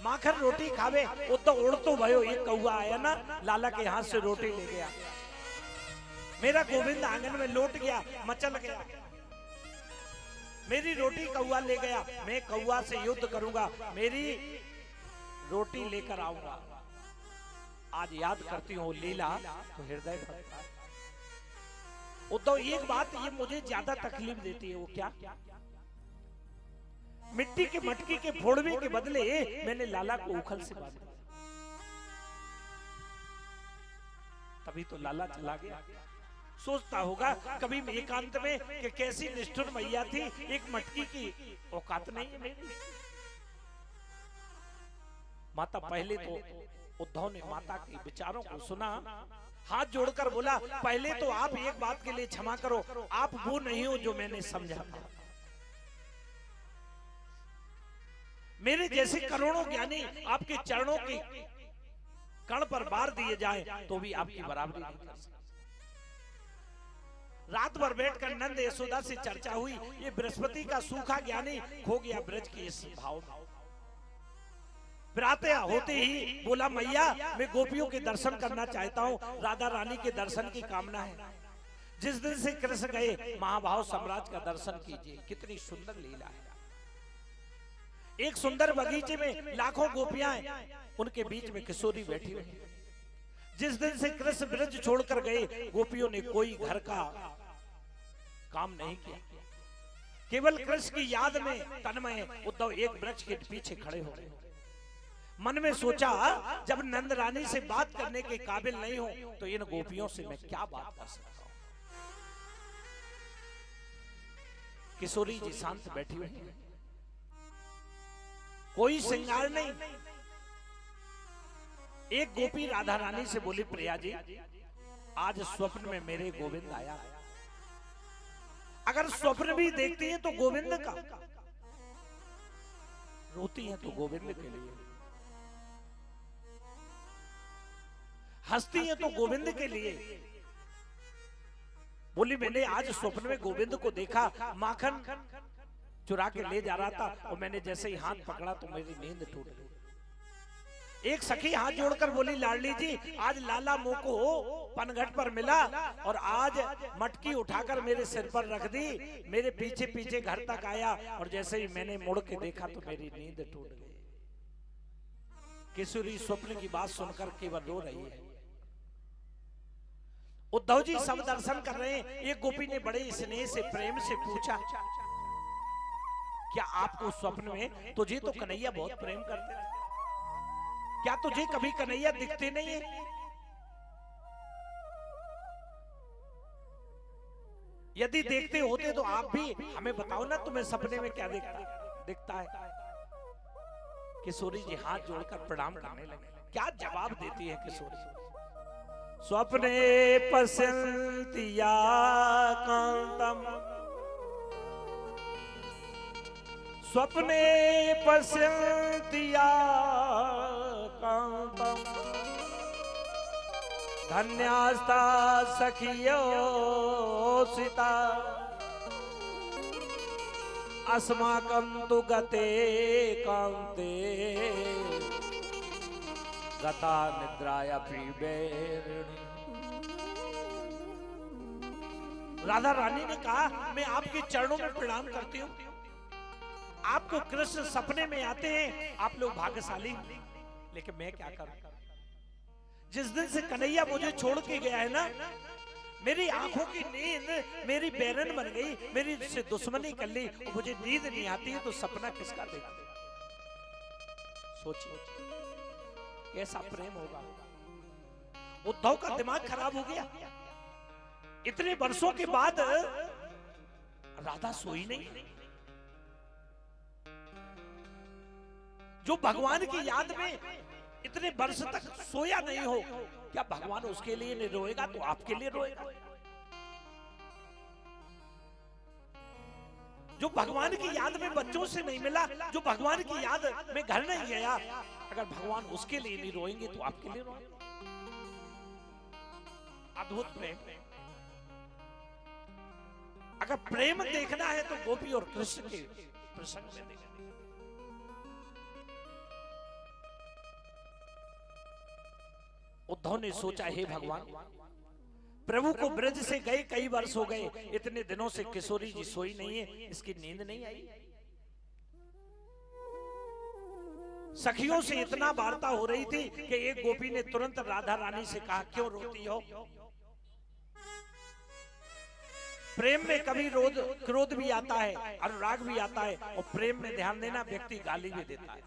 माखन रोटी खावे। वो तो उड़ तो भयो, एक कौआ आया ना, लाला के हाथ से रोटी ले गया, मेरा गोविंद आंगन में लौट गया, मचल गया, मेरी रोटी कौआ ले गया, मैं कौआ से युद्ध करूंगा, मेरी रोटी लेकर आऊंगा। आज याद करती हूँ लीला तो हृदय भरता है। उद्धव एक बात ये मुझे ज्यादा तकलीफ देती है, वो क्या? मिट्टी के मटकी के फोड़वे के बदले मैंने लाला को उखल से बांध दिया, तभी तो लाला चला गया। सोचता होगा कभी एकांत में कि कैसी निष्ठुर मैया थी, एक मटकी की औकात नहीं है मेरी। माता पहले तो उद्धव ने माता के विचारों को सुना, हाथ जोड़कर बोला, पहले तो आप एक बात के लिए क्षमा करो, आप वो नहीं हो जो मैंने समझा था। मेरे जैसे करोड़ों ज्ञानी आपके चरणों के कण पर बार दिए जाएं तो भी आपकी बराबरी नहीं कर सकते। रात भर बैठकर नंद यशोदा से चर्चा हुई, ये बृहस्पति का सूखा ज्ञानी खो गया ब्रज की इस भाव में। प्रातः होते ही बोला मैया मैं गोपियों के दर्शन करना चाहता हूँ, राधा रानी के दर्शन की कामना है। जिस दिन से कृष्ण गए महाभाव सम्राट का दर्शन कीजिए, कितनी सुंदर लीला है। एक सुंदर बगीचे में लाखों गोपियां हैं, उनके बीच में किशोरी बैठी हुई है। जिस दिन से कृष्ण ब्रज छोड़कर गए गोपियों ने कोई घर का काम नहीं किया, केवल कृष्ण की याद में तन्मय उद्धव एक वृक्ष के पीछे खड़े हो गए। मन में सोचा जब नंद रानी से बात करने के काबिल नहीं हो तो इन गोपियों से मैं क्या बात कर सकता हूं। किशोरी जी शांत बैठी हुई है, कोई श्रृंगार नहीं। एक गोपी राधा रानी से बोली प्रिया जी आज स्वप्न में मेरे गोविंद आया। अगर स्वप्न भी देखती है तो गोविंद का, रोती है तो गोविंद के लिए, हंसती है तो गोविंद के लिए। बोली मैंने आज स्वप्न में गोविंद को देखा, माखन चुरा के ले जा रहा था और मैंने जैसे ही हाथ पकड़ा तो मेरी नींद टूट गई। एक सखी हाथ जोड़कर बोली लाडली जी आज लाला मुंह को पनघट पर मिला और आज मटकी उठाकर मेरे सिर पर रख दी, मेरे पीछे पीछे घर तक आया और जैसे ही मैंने मुड़ के देखा तो मेरी नींद टूट गई। किशोरी स्वप्न की बात सुनकर केवल रो रही है। उद्धव जी सब दर्शन कर रहे हैं। एक गोपी ने बड़े स्नेह से प्रेम से पूछा क्या आपको स्वप्न में तुझे तो कन्हैया बहुत प्रेम करते थे, क्या तुझे कभी कन्हैया दिखते नहीं है? यदि देखते होते तो आप भी हमें बताओ ना तुम्हें सपने में क्या दिखता है। किशोरी जी हाथ जोड़कर प्रणाम करने लगे। क्या जवाब देती है किशोरी? स्वप्ने पश्यन्त्या कांतम, स्वप्ने पश्यन्त्या कांतम, धन्यास्ता सखियो सीता, अस्माकं तु गते कांते, गता निद्राया प्रीबेरणी। राधा रानी ने कहा मैं आपके चरणों में प्रणाम करती हूँ। आपको कृष्ण सपने में आते हैं, आप लोग भाग्यशाली, लेकिन मैं क्या करूं? जिस दिन से कन्हैया मुझे छोड़ के गया है ना, मेरी आंखों की नींद मेरी बैरन बन गई, मेरी से दुश्मनी कर ली और मुझे नींद नहीं आती है तो सपना किसका देखा? सोचिए कैसा प्रेम होगा। उद्धव का दिमाग खराब हो गया। इतने वर्षों के बाद राधा सोई नहीं। जो भगवान की याद में इतने वर्ष तक सोया नहीं हो, क्या भगवान उसके लिए नहीं रोएगा तो आपके लिए रोएगा? जो भगवान की याद में बच्चों से नहीं मिला, जो भगवान की याद में घर नहीं गया, अगर भगवान उसके लिए नहीं रोएंगे तो आपके लिए रोएंगे। अद्भुत प्रेम। अगर प्रेम देखना है तो गोपी और कृष्ण के प्रसंग में देखना। उद्धव ने सोचा हे भगवान, प्रभु को ब्रज से गए कई वर्ष हो गए, इतने दिनों से किशोरी जी सोई नहीं है, इसकी नींद नहीं आई। सखियों से इतना वार्ता हो रही थी कि एक गोपी ने तुरंत राधा रानी से कहा क्यों रोती हो? प्रेम में कभी क्रोध भी आता है, अनुराग भी आता है, और प्रेम में ध्यान देना व्यक्ति गाली भी देता है।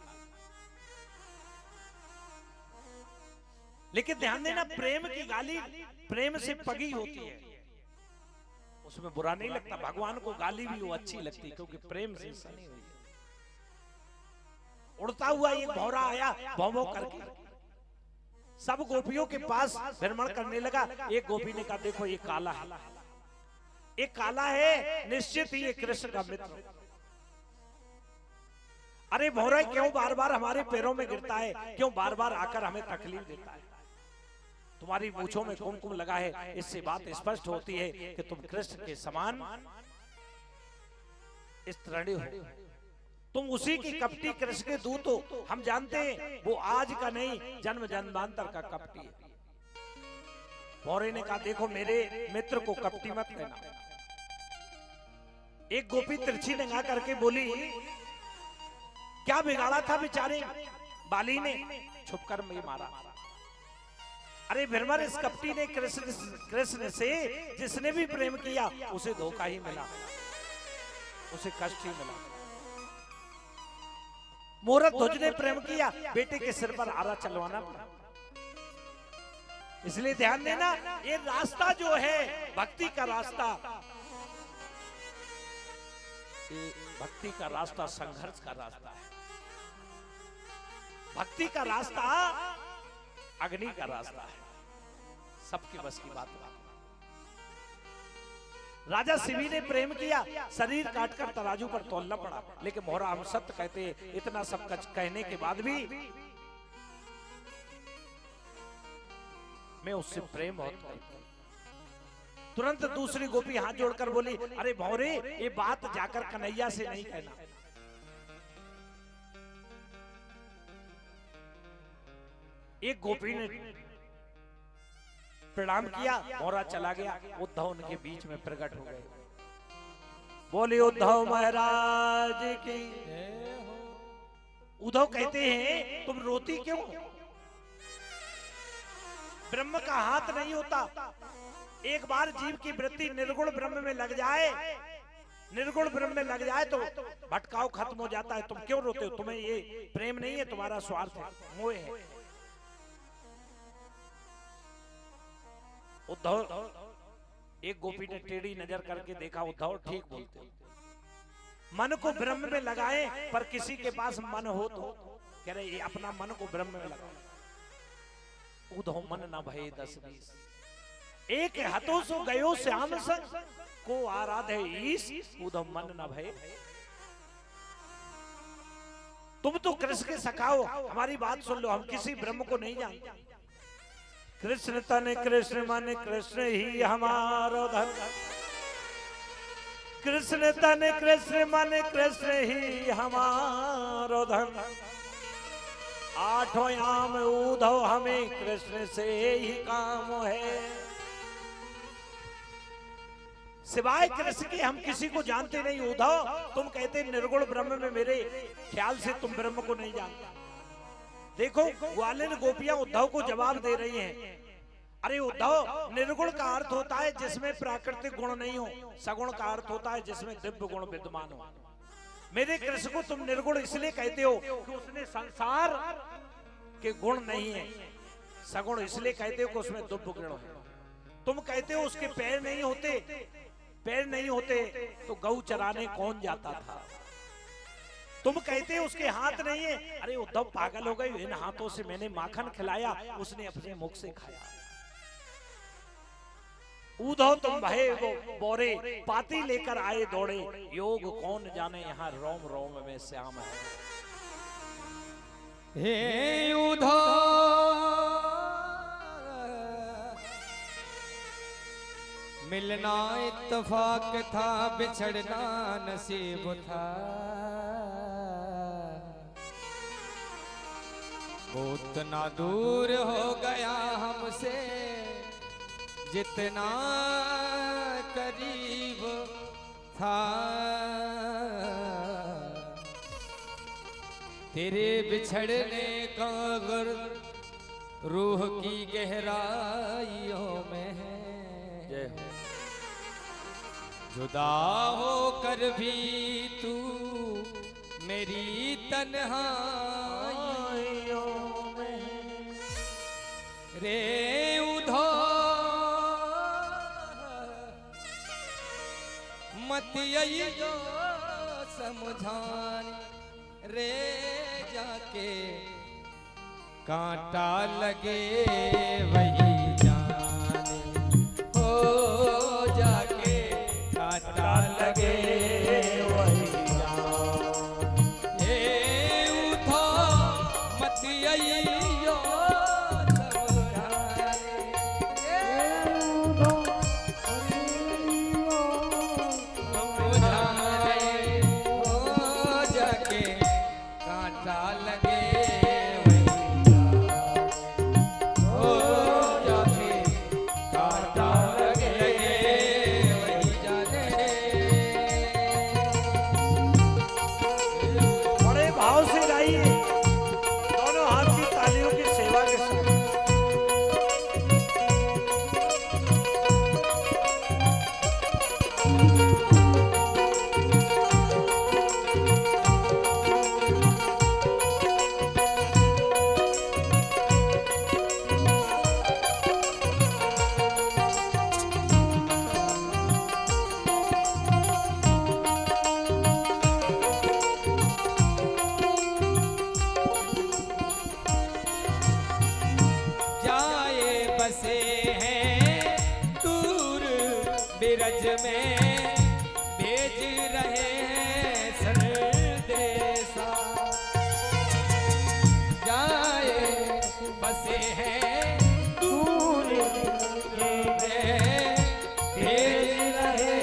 लेकिन ध्यान देना प्रेम की गाली प्रेम से पगी होती है, उसमें बुरा नहीं लगता। भगवान को गाली भी वो अच्छी लगती है क्योंकि प्रेम से सनी हुई है। उड़ता हुआ एक भौरा आया भौं भौं करके, सब गोपियों के पास भ्रमण करने लगा। एक गोपी ने कहा देखो ये काला है, एक काला है, निश्चित ही ये कृष्ण का मित्र। अरे भौरा क्यों बार बार हमारे पैरों में गिरता है, क्यों बार बार आकर हमें तकलीफ देता है? तुम्हारी मूंछों में कुमकुम लगा है, इससे बात स्पष्ट होती है कि तुम कृष्ण के समान स्तृणी हो। तुम उसी की कपटी कृष्ण के दूत हो। हम जानते हैं वो आज का नहीं, जन्म जन्मांतर का कपटी है। मौर्य ने कहा देखो मेरे मित्र को कपटी मत कहना। एक गोपी तिरछी निगाह करके बोली क्या बिगाड़ा था बेचारे बाली ने, छुपकर मैं मारा। अरे भीरमर, इस कपटी ने कृष्ण से जिसने भी प्रेम किया उसे धोखा ही मिला, उसे कष्ट ही मिला। मूरत ध्वज ने प्रेम किया, बेटे के सिर पर आरा चलवाना पड़ा। इसलिए ध्यान देना, ये रास्ता जो है भक्ति का रास्ता, ये भक्ति का रास्ता संघर्ष का रास्ता है। भक्ति का रास्ता अग्नि का रास्ता है, सबके बस की बात है। राजा शिवी ने प्रेम किया, शरीर काटकर तराजू पर तौलना पड़ा, लेकिन मोहरा हम सत्य कहते, इतना सब कहने के बाद भी मैं उससे प्रेम बहुत करता हूं। तुरंत दूसरी गोपी हाथ जोड़कर बोली अरे भौरे, ये बात जाकर कन्हैया से नहीं कहना। एक गोपी ने प्रणाम किया, मोहरा चला गया। उद्धव उनके बीच में प्रकट हो गए। बोले उद्धव महाराज की। उद्धव कहते हैं तुम रोती क्यों? ब्रह्म का हाथ नहीं होता। एक बार जीव की वृत्ति निर्गुण ब्रह्म में लग जाए, निर्गुण ब्रह्म में लग जाए तो भटकाव खत्म हो जाता है। तुम क्यों रोते हो? तुम्हें ये प्रेम नहीं है, तुम्हारा स्वार्थ है, मोह है। उद्धव, एक गोपी ने टेढ़ी नजर करके देखा, उद्धव ठीक बोलते हो। मन को ब्रह्म में लगाए, पर किसी के पास मन हो तो कह रहे अपना मन को ब्रह्म में लगाओ। उद्धव मन न भये 10-20, एक हाथों सो गयो श्याम संग को आराधे ईश। उद्धव मन न भये। तुम तो कृष्ण के सखाओ, हमारी बात सुन लो, हम किसी ब्रह्म को नहीं जानते। कृष्ण तन कृष्ण मन कृष्ण ही हमारो धन। कृष्ण तन कृष्ण मन कृष्ण ही हमारो धन। आठों याम उद्धव हमें कृष्ण से ही काम है। सिवाय कृष्ण के हम किसी को जानते नहीं। उद्धव, तुम कहते निर्गुण ब्रह्म में, मेरे ख्याल से तुम ब्रह्म को नहीं जानते। देखो ग्वालिन गोपियां उद्धव को जवाब दे रही हैं। अरे उद्धव, निर्गुण का अर्थ होता है जिसमें प्राकृतिक गुण नहीं हो, सगुण का अर्थ होता है जिसमें दिव्य गुण विद्यमान हो। मेरे कृष्ण को तुम निर्गुण इसलिए कहते हो कि उसने संसार के गुण नहीं है। सगुण इसलिए कहते हो कि उसमें दिव्य गुण है। तुम कहते हो उसके पैर नहीं होते, पैर नहीं होते तो गऊ चराने कौन जाता था। तुम कहते हो उसके हाथ नहीं है। अरे उद्धव पागल हो गए, इन हाथों से मैंने माखन खिलाया, उसने अपने मुख से खाया। उद्धव तुम भय बोरे, पाती लेकर आए दौड़े। योग कौन जाने, यहाँ रोम रोम में श्याम है। हे उद्धव, मिलना इत्तेफाक था, बिछड़ना नसीब था। वो उतना दूर हो गया हमसे जितना करीब था। तेरे बिछड़ने का गर्व रूह की गहराइयों में है। जुदा होकर भी तू मेरी तन्हाइयों में। रे उद्धव, मत यो समझान रे, जाके कांटा लगे वही जाने। हो जाके कांटा लगे वही जाने। हे उद्धव, मत यो समझान, हो जाके ब्रज में भेज रहे हैं संदेशा, जाए बसे हैं दूर भेज रहे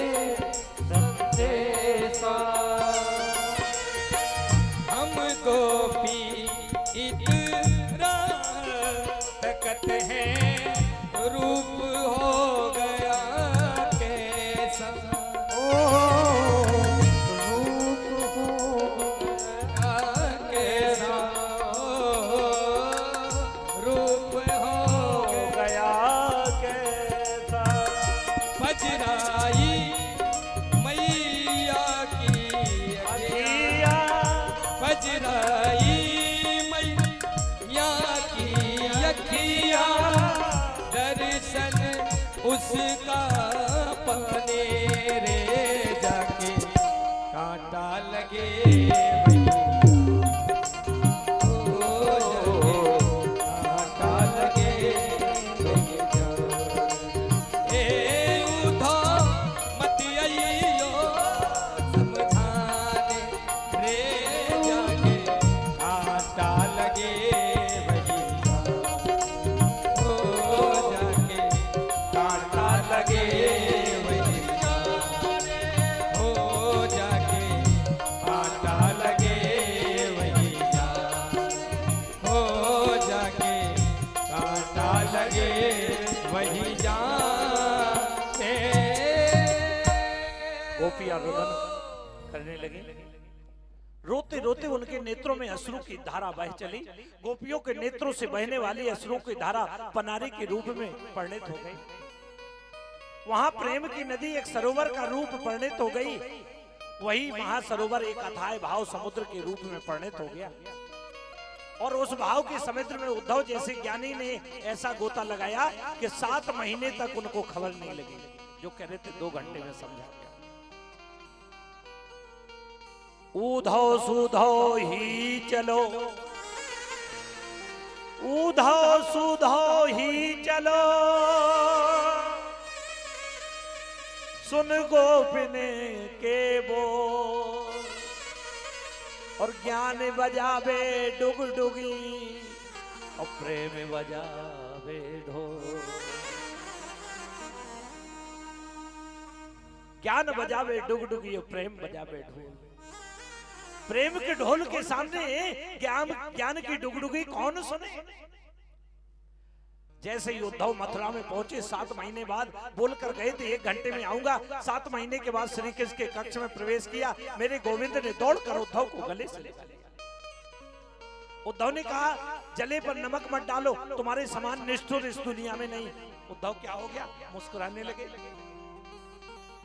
संदेशा। हमको भी इतना तकत है, रूप हो गया कैसा, रूप हो गया कैसा, रूप हो गया कैसा। बजराई मैया की अखिया बजराई मैया की अखिया, दर्शन उसका पाने रे जाके कांटा लगे कांटा लगे ए उधो मत आइयो समझाने रे जाके कांटा लगे कांटा लगे वही, हो जाके कांटा लगे वही, हो जाके कांटा लगे वही जाते। गोपियां रुदन करने लगी। रोते रोते उनके नेत्रों में अश्रु की धारा बह चली। गोपियों के नेत्रों से बहने वाली अश्रु की धारा पनारी के रूप में परिणित हो गई। वहां प्रेम की नदी एक सरोवर का रूप परिणित हो गई, वही महासरोवर एक अथाह भाव समुद्र के रूप में परिणित हो गया। और उस भाव के समुद्र में उद्धव जैसे ज्ञानी ने ऐसा गोता लगाया कि 7 महीने तक उनको खबर नहीं लगी। जो कह रहे थे 2 घंटे में समझा गया। उधव सुधव ही चलो, उधव सुधव ही चलो, सुन गोपिने के बोल, और ज्ञान बजावे डुगडुगी और प्रेम बजावे ढोल। ज्ञान बजावे डुगडुगी और प्रेम बजावे ढोल। प्रेम के ढोल के सामने ज्ञान की डुगडुगी कौन सुने। जैसे ही उद्धव मथुरा में पहुंचे 7 महीने बाद बोलकर गए थे 1 घंटे में आऊंगा। 7 महीने के बाद श्री कृष्ण के कक्ष में प्रवेश किया। मेरे गोविंद ने दौड़कर उद्धव को गले से लगा लिया। उद्धव ने कहा जले पर नमक मत डालो, तुम्हारे समान निष्ठुर इस दुनिया में नहीं। उद्धव क्या हो गया, मुस्कुराने लगे।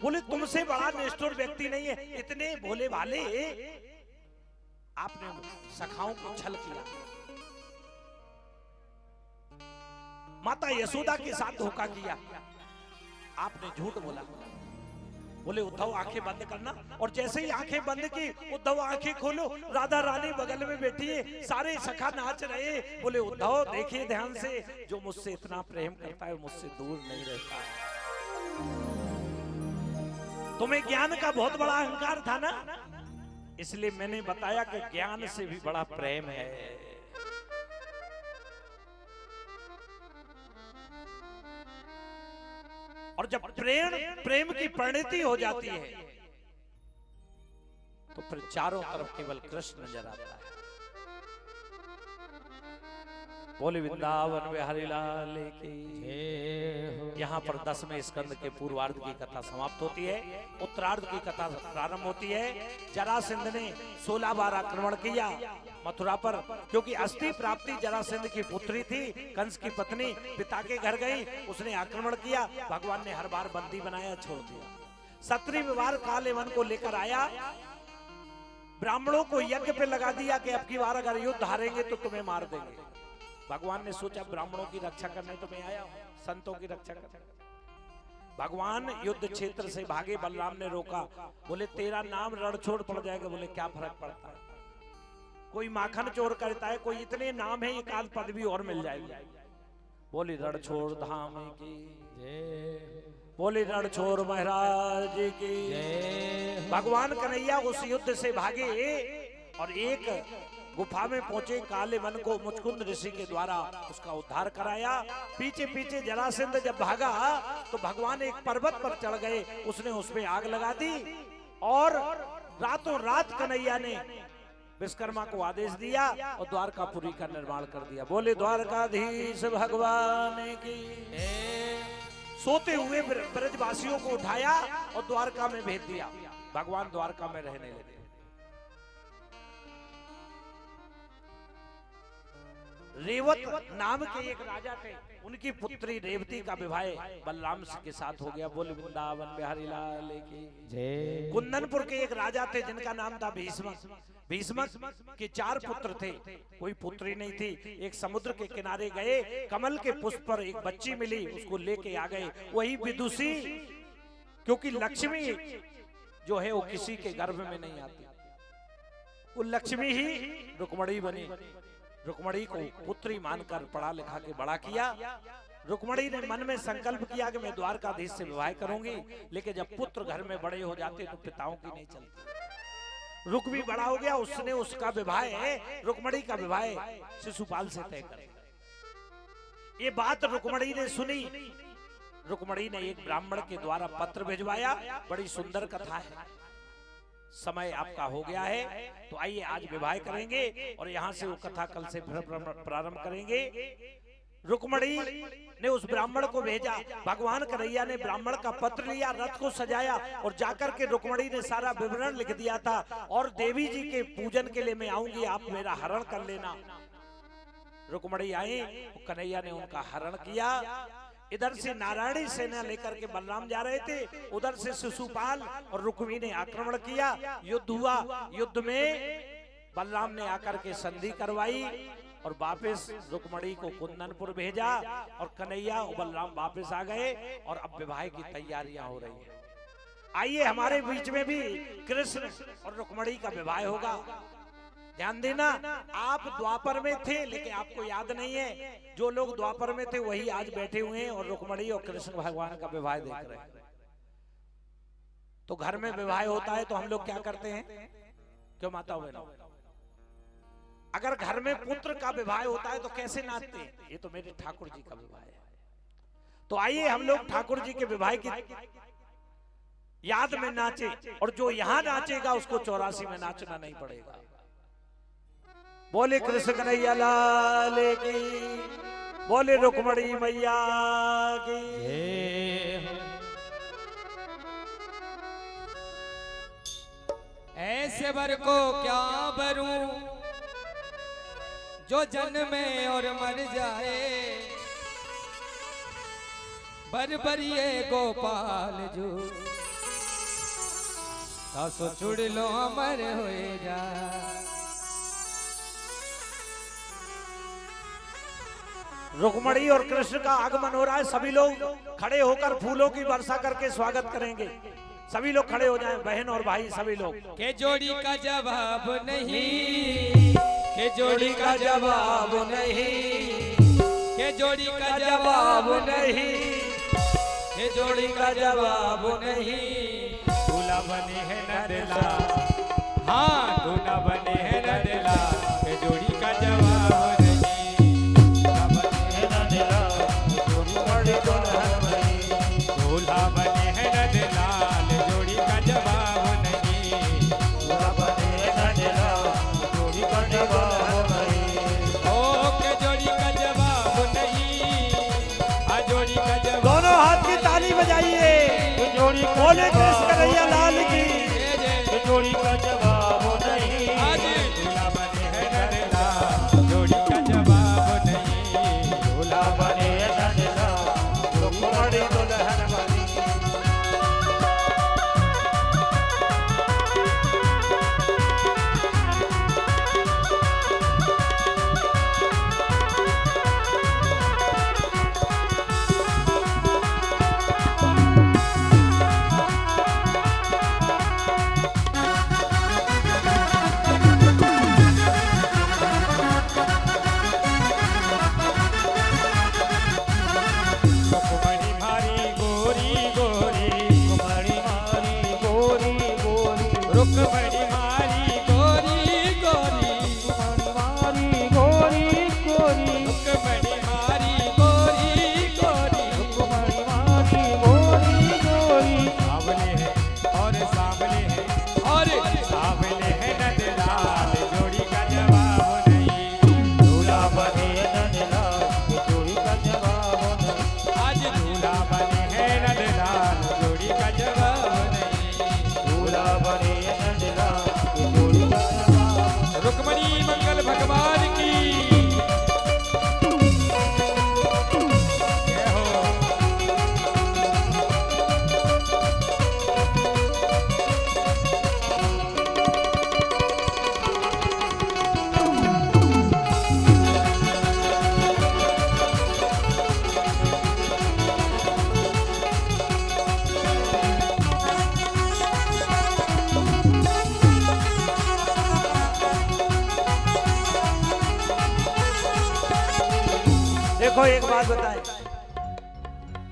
बोले तुमसे बड़ा निष्ठुर व्यक्ति नहीं है। इतने भोले भाले आपने सखाओं को छल किया, माता यशोदा के साथ धोखा किया, आपने झूठ बोला। बोले उद्धव आंखें बंद करना। और जैसे ही आंखें बंद की, उद्धव आंखें खोलो, राधा रानी बगल में बैठी है, सारे सखा नाच रहे। बोले उद्धव देखिए ध्यान से, जो मुझसे इतना प्रेम करता है मुझसे दूर नहीं रहता है। तुम्हें ज्ञान का बहुत बड़ा अहंकार था ना, इसलिए मैंने बताया कि ज्ञान से भी बड़ा प्रेम है। और जब प्रेम की परिणति हो जाती है तो फिर चारों तरफ केवल कृष्ण नजर आता है। बोले वृंदावन बिहारी लाल की। यहाँ पर 10वें स्कंद के पूर्वार्ध की कथा समाप्त होती है, उत्तरार्ध की कथा प्रारंभ होती है। जरासंध ने 16 बार आक्रमण किया मथुरा पर, क्योंकि अस्थि प्राप्ति जरासंध की पुत्री थी, कंस की पत्नी पिता के घर गई, उसने आक्रमण किया। भगवान ने हर बार बंदी बनाया, छोड़ दिया। 17वीं बार कालेवन को लेकर आया, ब्राह्मणों को यज्ञ पे लगा दिया कि अब की बार अगर युद्ध हारेंगे तो तुम्हें मार देंगे। भगवान ने सोचा ब्राह्मणों की रक्षा करने तो मैं आया हूं, संतों की रक्षा करने। भगवान युद्ध क्षेत्र से भागे, बलराम ने रोका। बोले तेरा नाम रणछोड़ पड़ जाएगा। बोले क्या फर्क पड़ता है, कोई माखन चोर करता है, कोई इतने नाम है, एक आध पदवी और मिल जाएगी। बोले रणछोड़ धाम की जय। बोले रणछोड़ महाराज जी की। भगवान कन्हैया उस युद्ध से भागे और एक गुफा में पहुंचे। काले मन को मुचकुंद ऋषि के द्वारा उसका उद्धार कराया। पीछे पीछे जरासंध जब भागा तो भगवान एक पर्वत पर चढ़ गए। उसने उसमें आग लगा दी और रातों रात कन्हैया ने विश्वकर्मा को आदेश दिया और द्वारकापुरी का निर्माण कर दिया। बोले द्वारकाधीश भगवान की। सोते हुए ब्रजवासियों को उठाया और द्वारका में भेज दिया। भगवान द्वारका में रहने लगे। रेवत नाम के एक राजा थे, उनकी पुत्री रेवती का विवाह बलराम के साथ हो गया। बोले वृंदावन बिहारी लाल की जय। कुंदनपुर के एक राजा थे जिनका नाम था भीष्मक। भीष्मक के 4 पुत्र थे, कोई पुत्री नहीं थी। एक समुद्र के किनारे गए, कमल के पुष्प पर एक बच्ची मिली, उसको लेके आ गए। वही विदुषी, क्योंकि लक्ष्मी जो है वो किसी के गर्भ में नहीं आती, वो लक्ष्मी ही रुक्मणी बनी। रुक्मणी को पुत्री मानकर पढ़ा लिखा के बड़ा किया। रुक्मणी ने मन में संकल्प किया कि मैं द्वारकाधीश से विवाह करूंगी, लेकिन जब पुत्र घर में बड़े हो जाते तो पिताओं की नहीं चलती। रुक भी बड़ा हो गया, उसने उसका विवाह, रुक्मणी का विवाह शिशुपाल से तय कर दिया। ये बात रुक्मणी ने सुनी। रुक्मणी ने एक ब्राह्मण के द्वारा पत्र भिजवाया। बड़ी सुंदर कथा है। समय आपका हो गया है तो आइए आज विवाह करेंगे और यहाँ से वो कथा कल से प्रारंभ करेंगे। रुक्मणी ने उस ब्राह्मण को भेजा। भगवान कन्हैया ने ब्राह्मण का पत्र लिया, रथ को सजाया और जाकर के रुक्मणी ने सारा विवरण लिख दिया था। और देवी जी के पूजन के लिए मैं आऊंगी, आप मेरा हरण कर लेना। रुक्मणी आई, कन्हैया ने उनका हरण किया। इधर से नारायणी सेना लेकर के बलराम जा रहे थे, उधर से शिशुपाल और रुक्मी ने आक्रमण किया। युद्ध हुआ। युद्ध में बलराम ने आकर के संधि करवाई और वापस रुक्मणी को कुंदनपुर भेजा और कन्हैया और बलराम वापस आ गए और अब विवाह की तैयारियां हो रही है। आइए हमारे बीच में भी कृष्ण और रुक्मणी का विवाह होगा। ध्यान देना, आप द्वापर में थे लेकिन आपको याद नहीं है। जो लोग द्वापर में थे वही आज बैठे हुए हैं और रुक्मणी और कृष्ण भगवान का विवाह देख रहे हैं। तो घर में विवाह होता है तो हम लोग क्या करते हैं? क्यों माता बहनों? अगर घर में पुत्र का विवाह होता है तो कैसे नाचते हैं? ये तो मेरे ठाकुर जी का विवाह है। तो आइए हम लोग ठाकुर जी के विवाह की याद में नाचे, और जो यहाँ नाचेगा उसको 84 में नाचना नहीं पड़ेगा। बोले कृष्ण कन्हैया लाल की, बोले रुक्मणी मैया की। ऐसे बर को क्या बरूं जो जन्मे और मर जाए, बरबरिए गोपाल जो तासो चुड़ लो अमर होए जा। रुक्मणी और कृष्ण का आगमन हो रहा है। सभी लोग खड़े होकर फूलों की वर्षा करके स्वागत करेंगे। सभी लोग खड़े हो जाएं, बहन और भाई सभी लोग। के जोड़ी का जवाब नहीं, के जोड़ी का जवाब नहीं, के जोड़ी का जवाब नहीं, के जोड़ी का जवाब नहीं। दूल्हा बने है नडला, हाँ दूल्हा बने है नडला, के जोड़ी का जवाब नहीं। दूल्हा बने है नंदलाल, जोड़ी का जवाब नहीं। दूल्हा बने है नंदलाल, जोड़ी का जवाब नहीं। ओ के जोड़ी का जवाब नहीं, आ जोड़ी का जवाब। दोनों हाथ की ताली बजाइए। बोले कृष्ण कन्हैया लाल की। जोड़ी का जवाब नहीं, दूल्हा बने है नंदलाल, जोड़ी का जवाब नहीं। दूल्हा बने है नंदलाल, रुक्मणी दुल्हन बनी। रुक्मणी मारी गोरी गोरी, मारी गोरी गोरी, रुक्मणी मारी गोरी गोरी, रुक्मणी मारी गोरी गोरी। सावले है और सावले है और सावले है नंदलाल, जोड़ी का जवाब नहीं। दूल्हा बने नंदलाल, जोड़ी का जवाब नहीं। आज दूल्हा बने हैं नंदलाल, जोड़ी का जवाब नहीं। दूल्हा बने नंदलाल, जोड़ी का जवाब नहीं। रुक्मणी मंगल भगवान की जय हो। देखो एक बात बताए,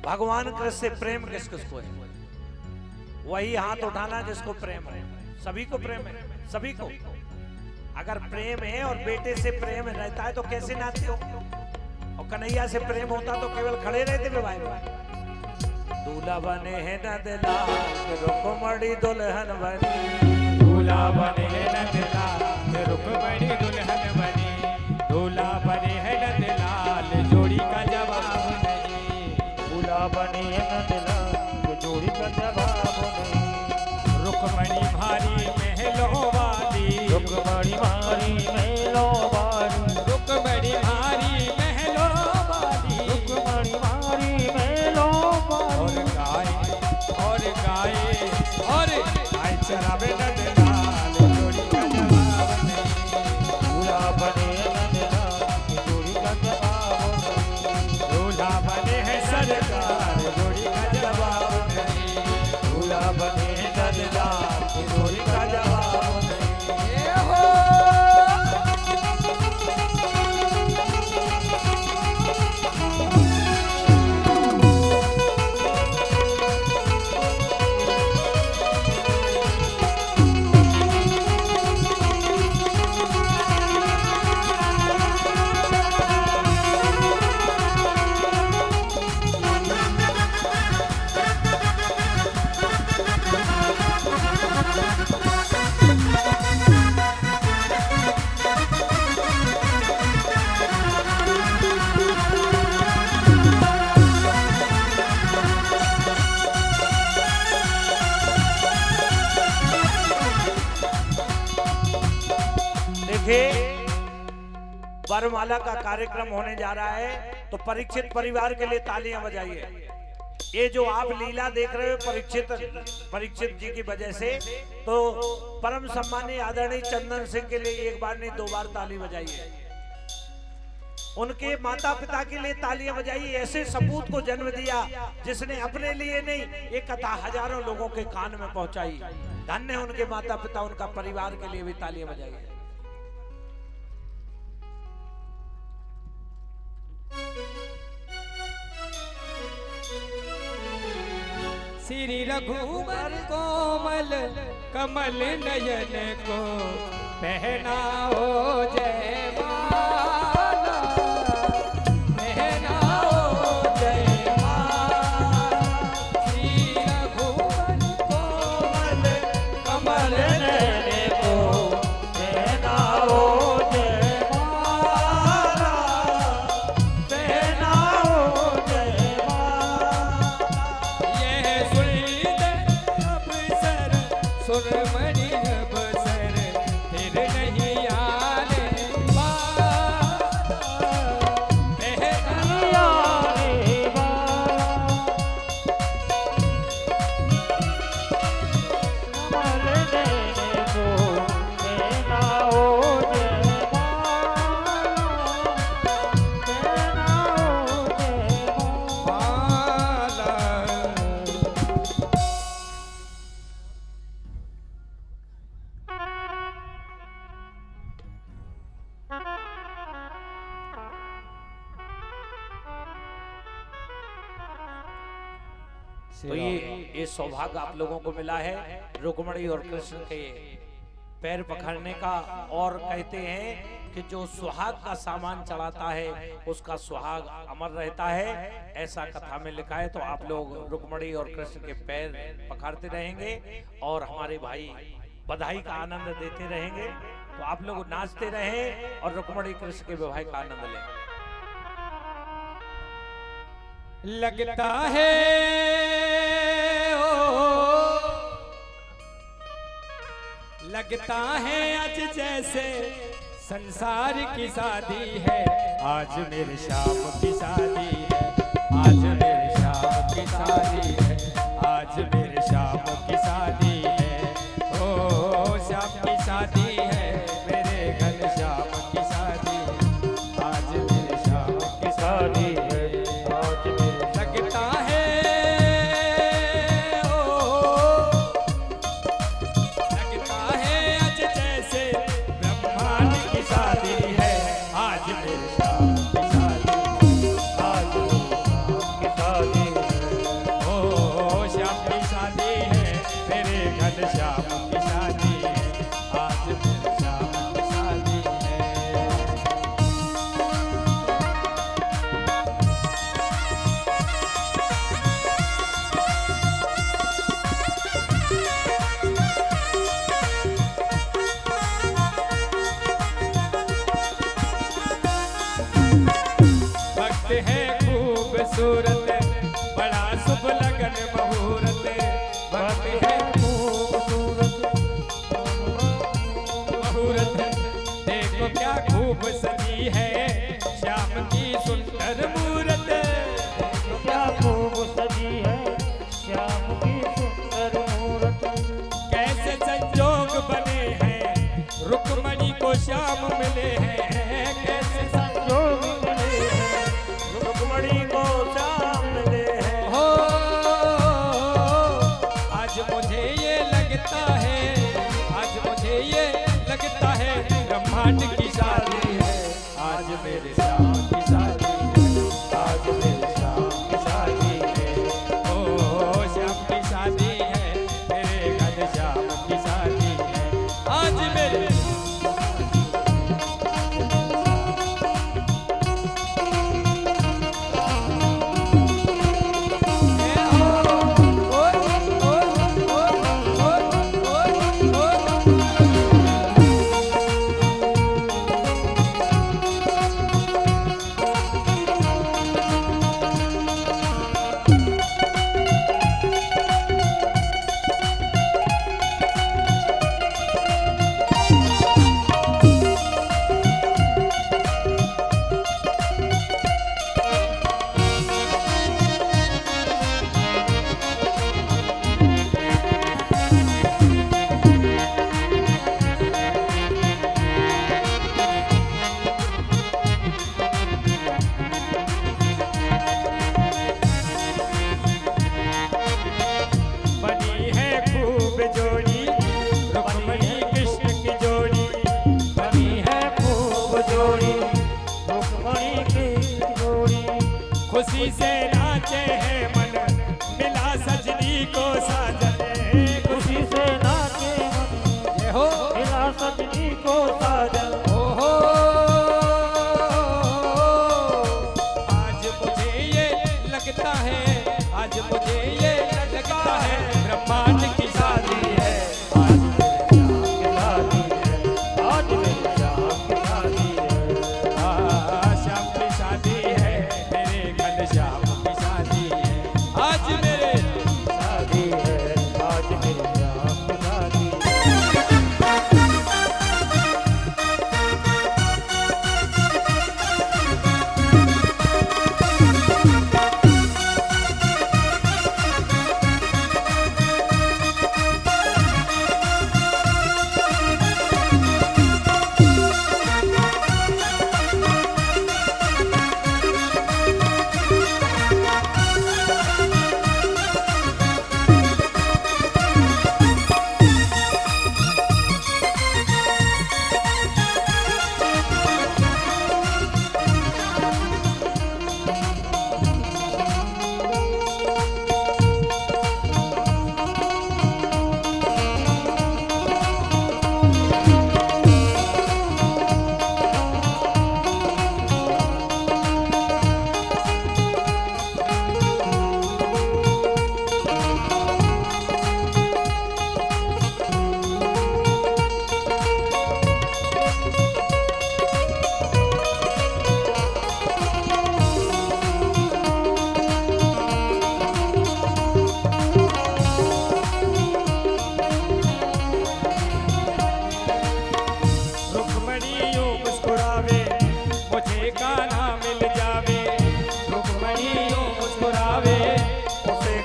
भगवान कृष्ण से प्रेम किस किसको है? वही हाथ उठाना जिसको प्रेम है। सभी को प्रेम है, सभी को। अगर प्रेम है और बेटे से प्रेम रहता है तो कैसे नाचते हो? और कन्हैया से प्रेम होता तो केवल खड़े रहते विवाह में। दूल्हा बने हैं नंदलाल, रुक्मणी दुल्हन बनी। दूल्हा बने हैं नंदलाल, रुक्मणी दुल्हन बनी। दूल्हा बने हैं नंदलाल, जोड़ी का जवाब नहीं। दूल्हा बने नंदलाल, जोड़ी का जवाब नहीं। रुक्मणी भारी महलों वाली, रुक्मणी मारी मेलो बारी, रुक्मणी भारी महलों वाली। रुक्मणी मारी मेलो और बारी। गाय चरावे नंदलाल, जोड़ी का जवाब नहीं। दूल्हा बने नंदलाल, जोड़ी का जवाब नहीं। दूल्हा बने हैं सरकार, जोड़ी का जवाब नहीं। दूल्हा बने नंदलाल, जोड़ी का जवाब नहीं। ये हो वरमाला का कार्यक्रम होने जा रहा है, तो परीक्षित परिवार के लिए तालियां बजाइए। ये जो आप लीला देख रहे हो परीक्षित जी की वजह से, तो परम सम्मानीय आदरणीय चंदन सिंह के लिए एक बार नहीं 2 बार ताली बजाइए। उनके माता पिता के लिए तालियां बजाइए। ऐसे सपूत को जन्म दिया जिसने अपने लिए नहीं, ये कथा हजारों लोगों के कान में पहुंचाई। धन्य है उनके माता पिता, उनका परिवार के लिए भी तालियां बजाइए। श्री रघुवर कोमल कमल नयन को पहनाओ जयमाला, पहनाओ जयमाला। श्री रघुवर कोमल कमल नयन को पहनाओ जयमाला, पहनाओ जयमाला। यह सुरमणि अवसर फिर नहीं आने तो ये सौभाग्य आप लोगों को मिला है रुक्मणी और कृष्ण के पैर पकड़ने का। और कहते हैं कि जो सुहाग का सामान चढ़ाता है उसका सुहाग अमर रहता है, ऐसा कथा में लिखा है। तो आप लोग रुक्मणी और कृष्ण के पैर पकड़ते रहेंगे और हमारे भाई बधाई का आनंद देते रहेंगे। तो आप लोग नाचते रहें और रुक्मणी कृष्ण के विवाह का आनंद लें। लगता है लगता है आज जैसे संसार की शादी है, आज मेरे श्याम की शादी है, आज मेरे श्याम की शादी है, आज मेरे श्याम की शादी है, ओ श्याम की शादी है, मेरे घनश्याम की शादी है, आज मेरे श्याम की शादी है, आज मेरे लगता है खूबसूरत बड़ा शुभ लगन मुहूर्त, वक्त है खूबसूरत मुहूर्त, देखो क्या खूब सजी है श्याम की सुंदर मूरत, देखो क्या खूब सजी है श्याम की सुंदर मूरत, कैसे संजोग बने हैं रुक्मणी को श्याम मिले हैं, कैसे संजोग मिले हैं रुक्मणी को श्याम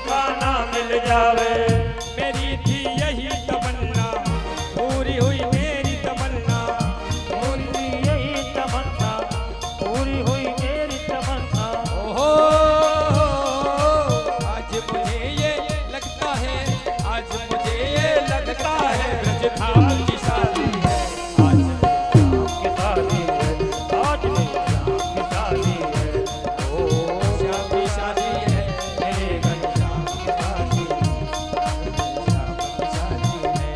खाना मिल जावे। मेरी थी यही तमन्ना, पूरी हुई मेरी तमन्ना, पूरी हुई यही तमन्ना, पूरी हुई मेरी तमन्ना। ओहो, आज मुझे ये लगता है, आज मुझे ये लगता है, ब्रजधाम की शादी है, आज की शादी है, आज की शादी है, ओ श्याम की शादी है, मेरे घनश्याम की शादी है, श्याम की शादी है।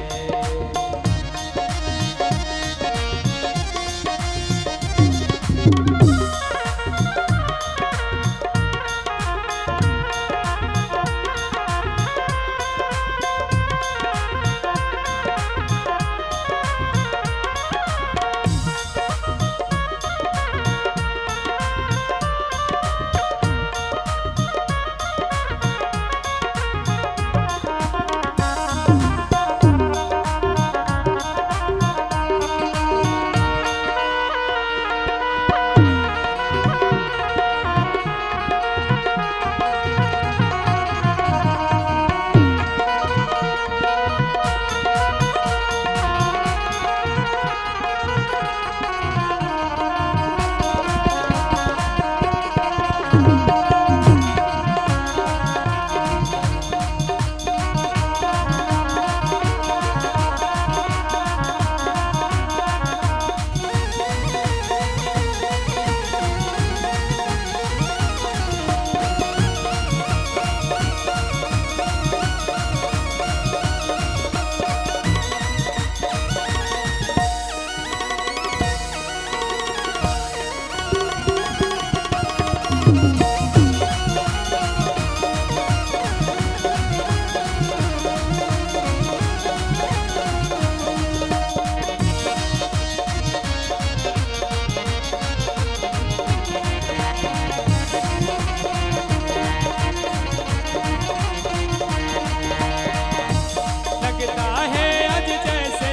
लगता है आज जैसे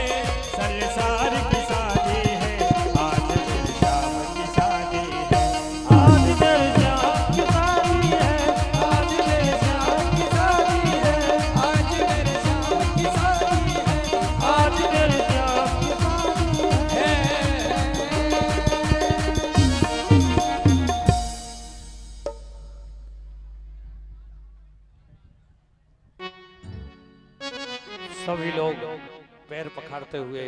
संसार की शादी है, आज मेरे श्याम की शादी है, आज मेरे श्याम की शादी है, आज मेरे श्याम की शादी है, आज मेरे श्याम की शादी है, आज मेरे श्याम की शादी है। सभी लोग पैर पखाड़ते हुए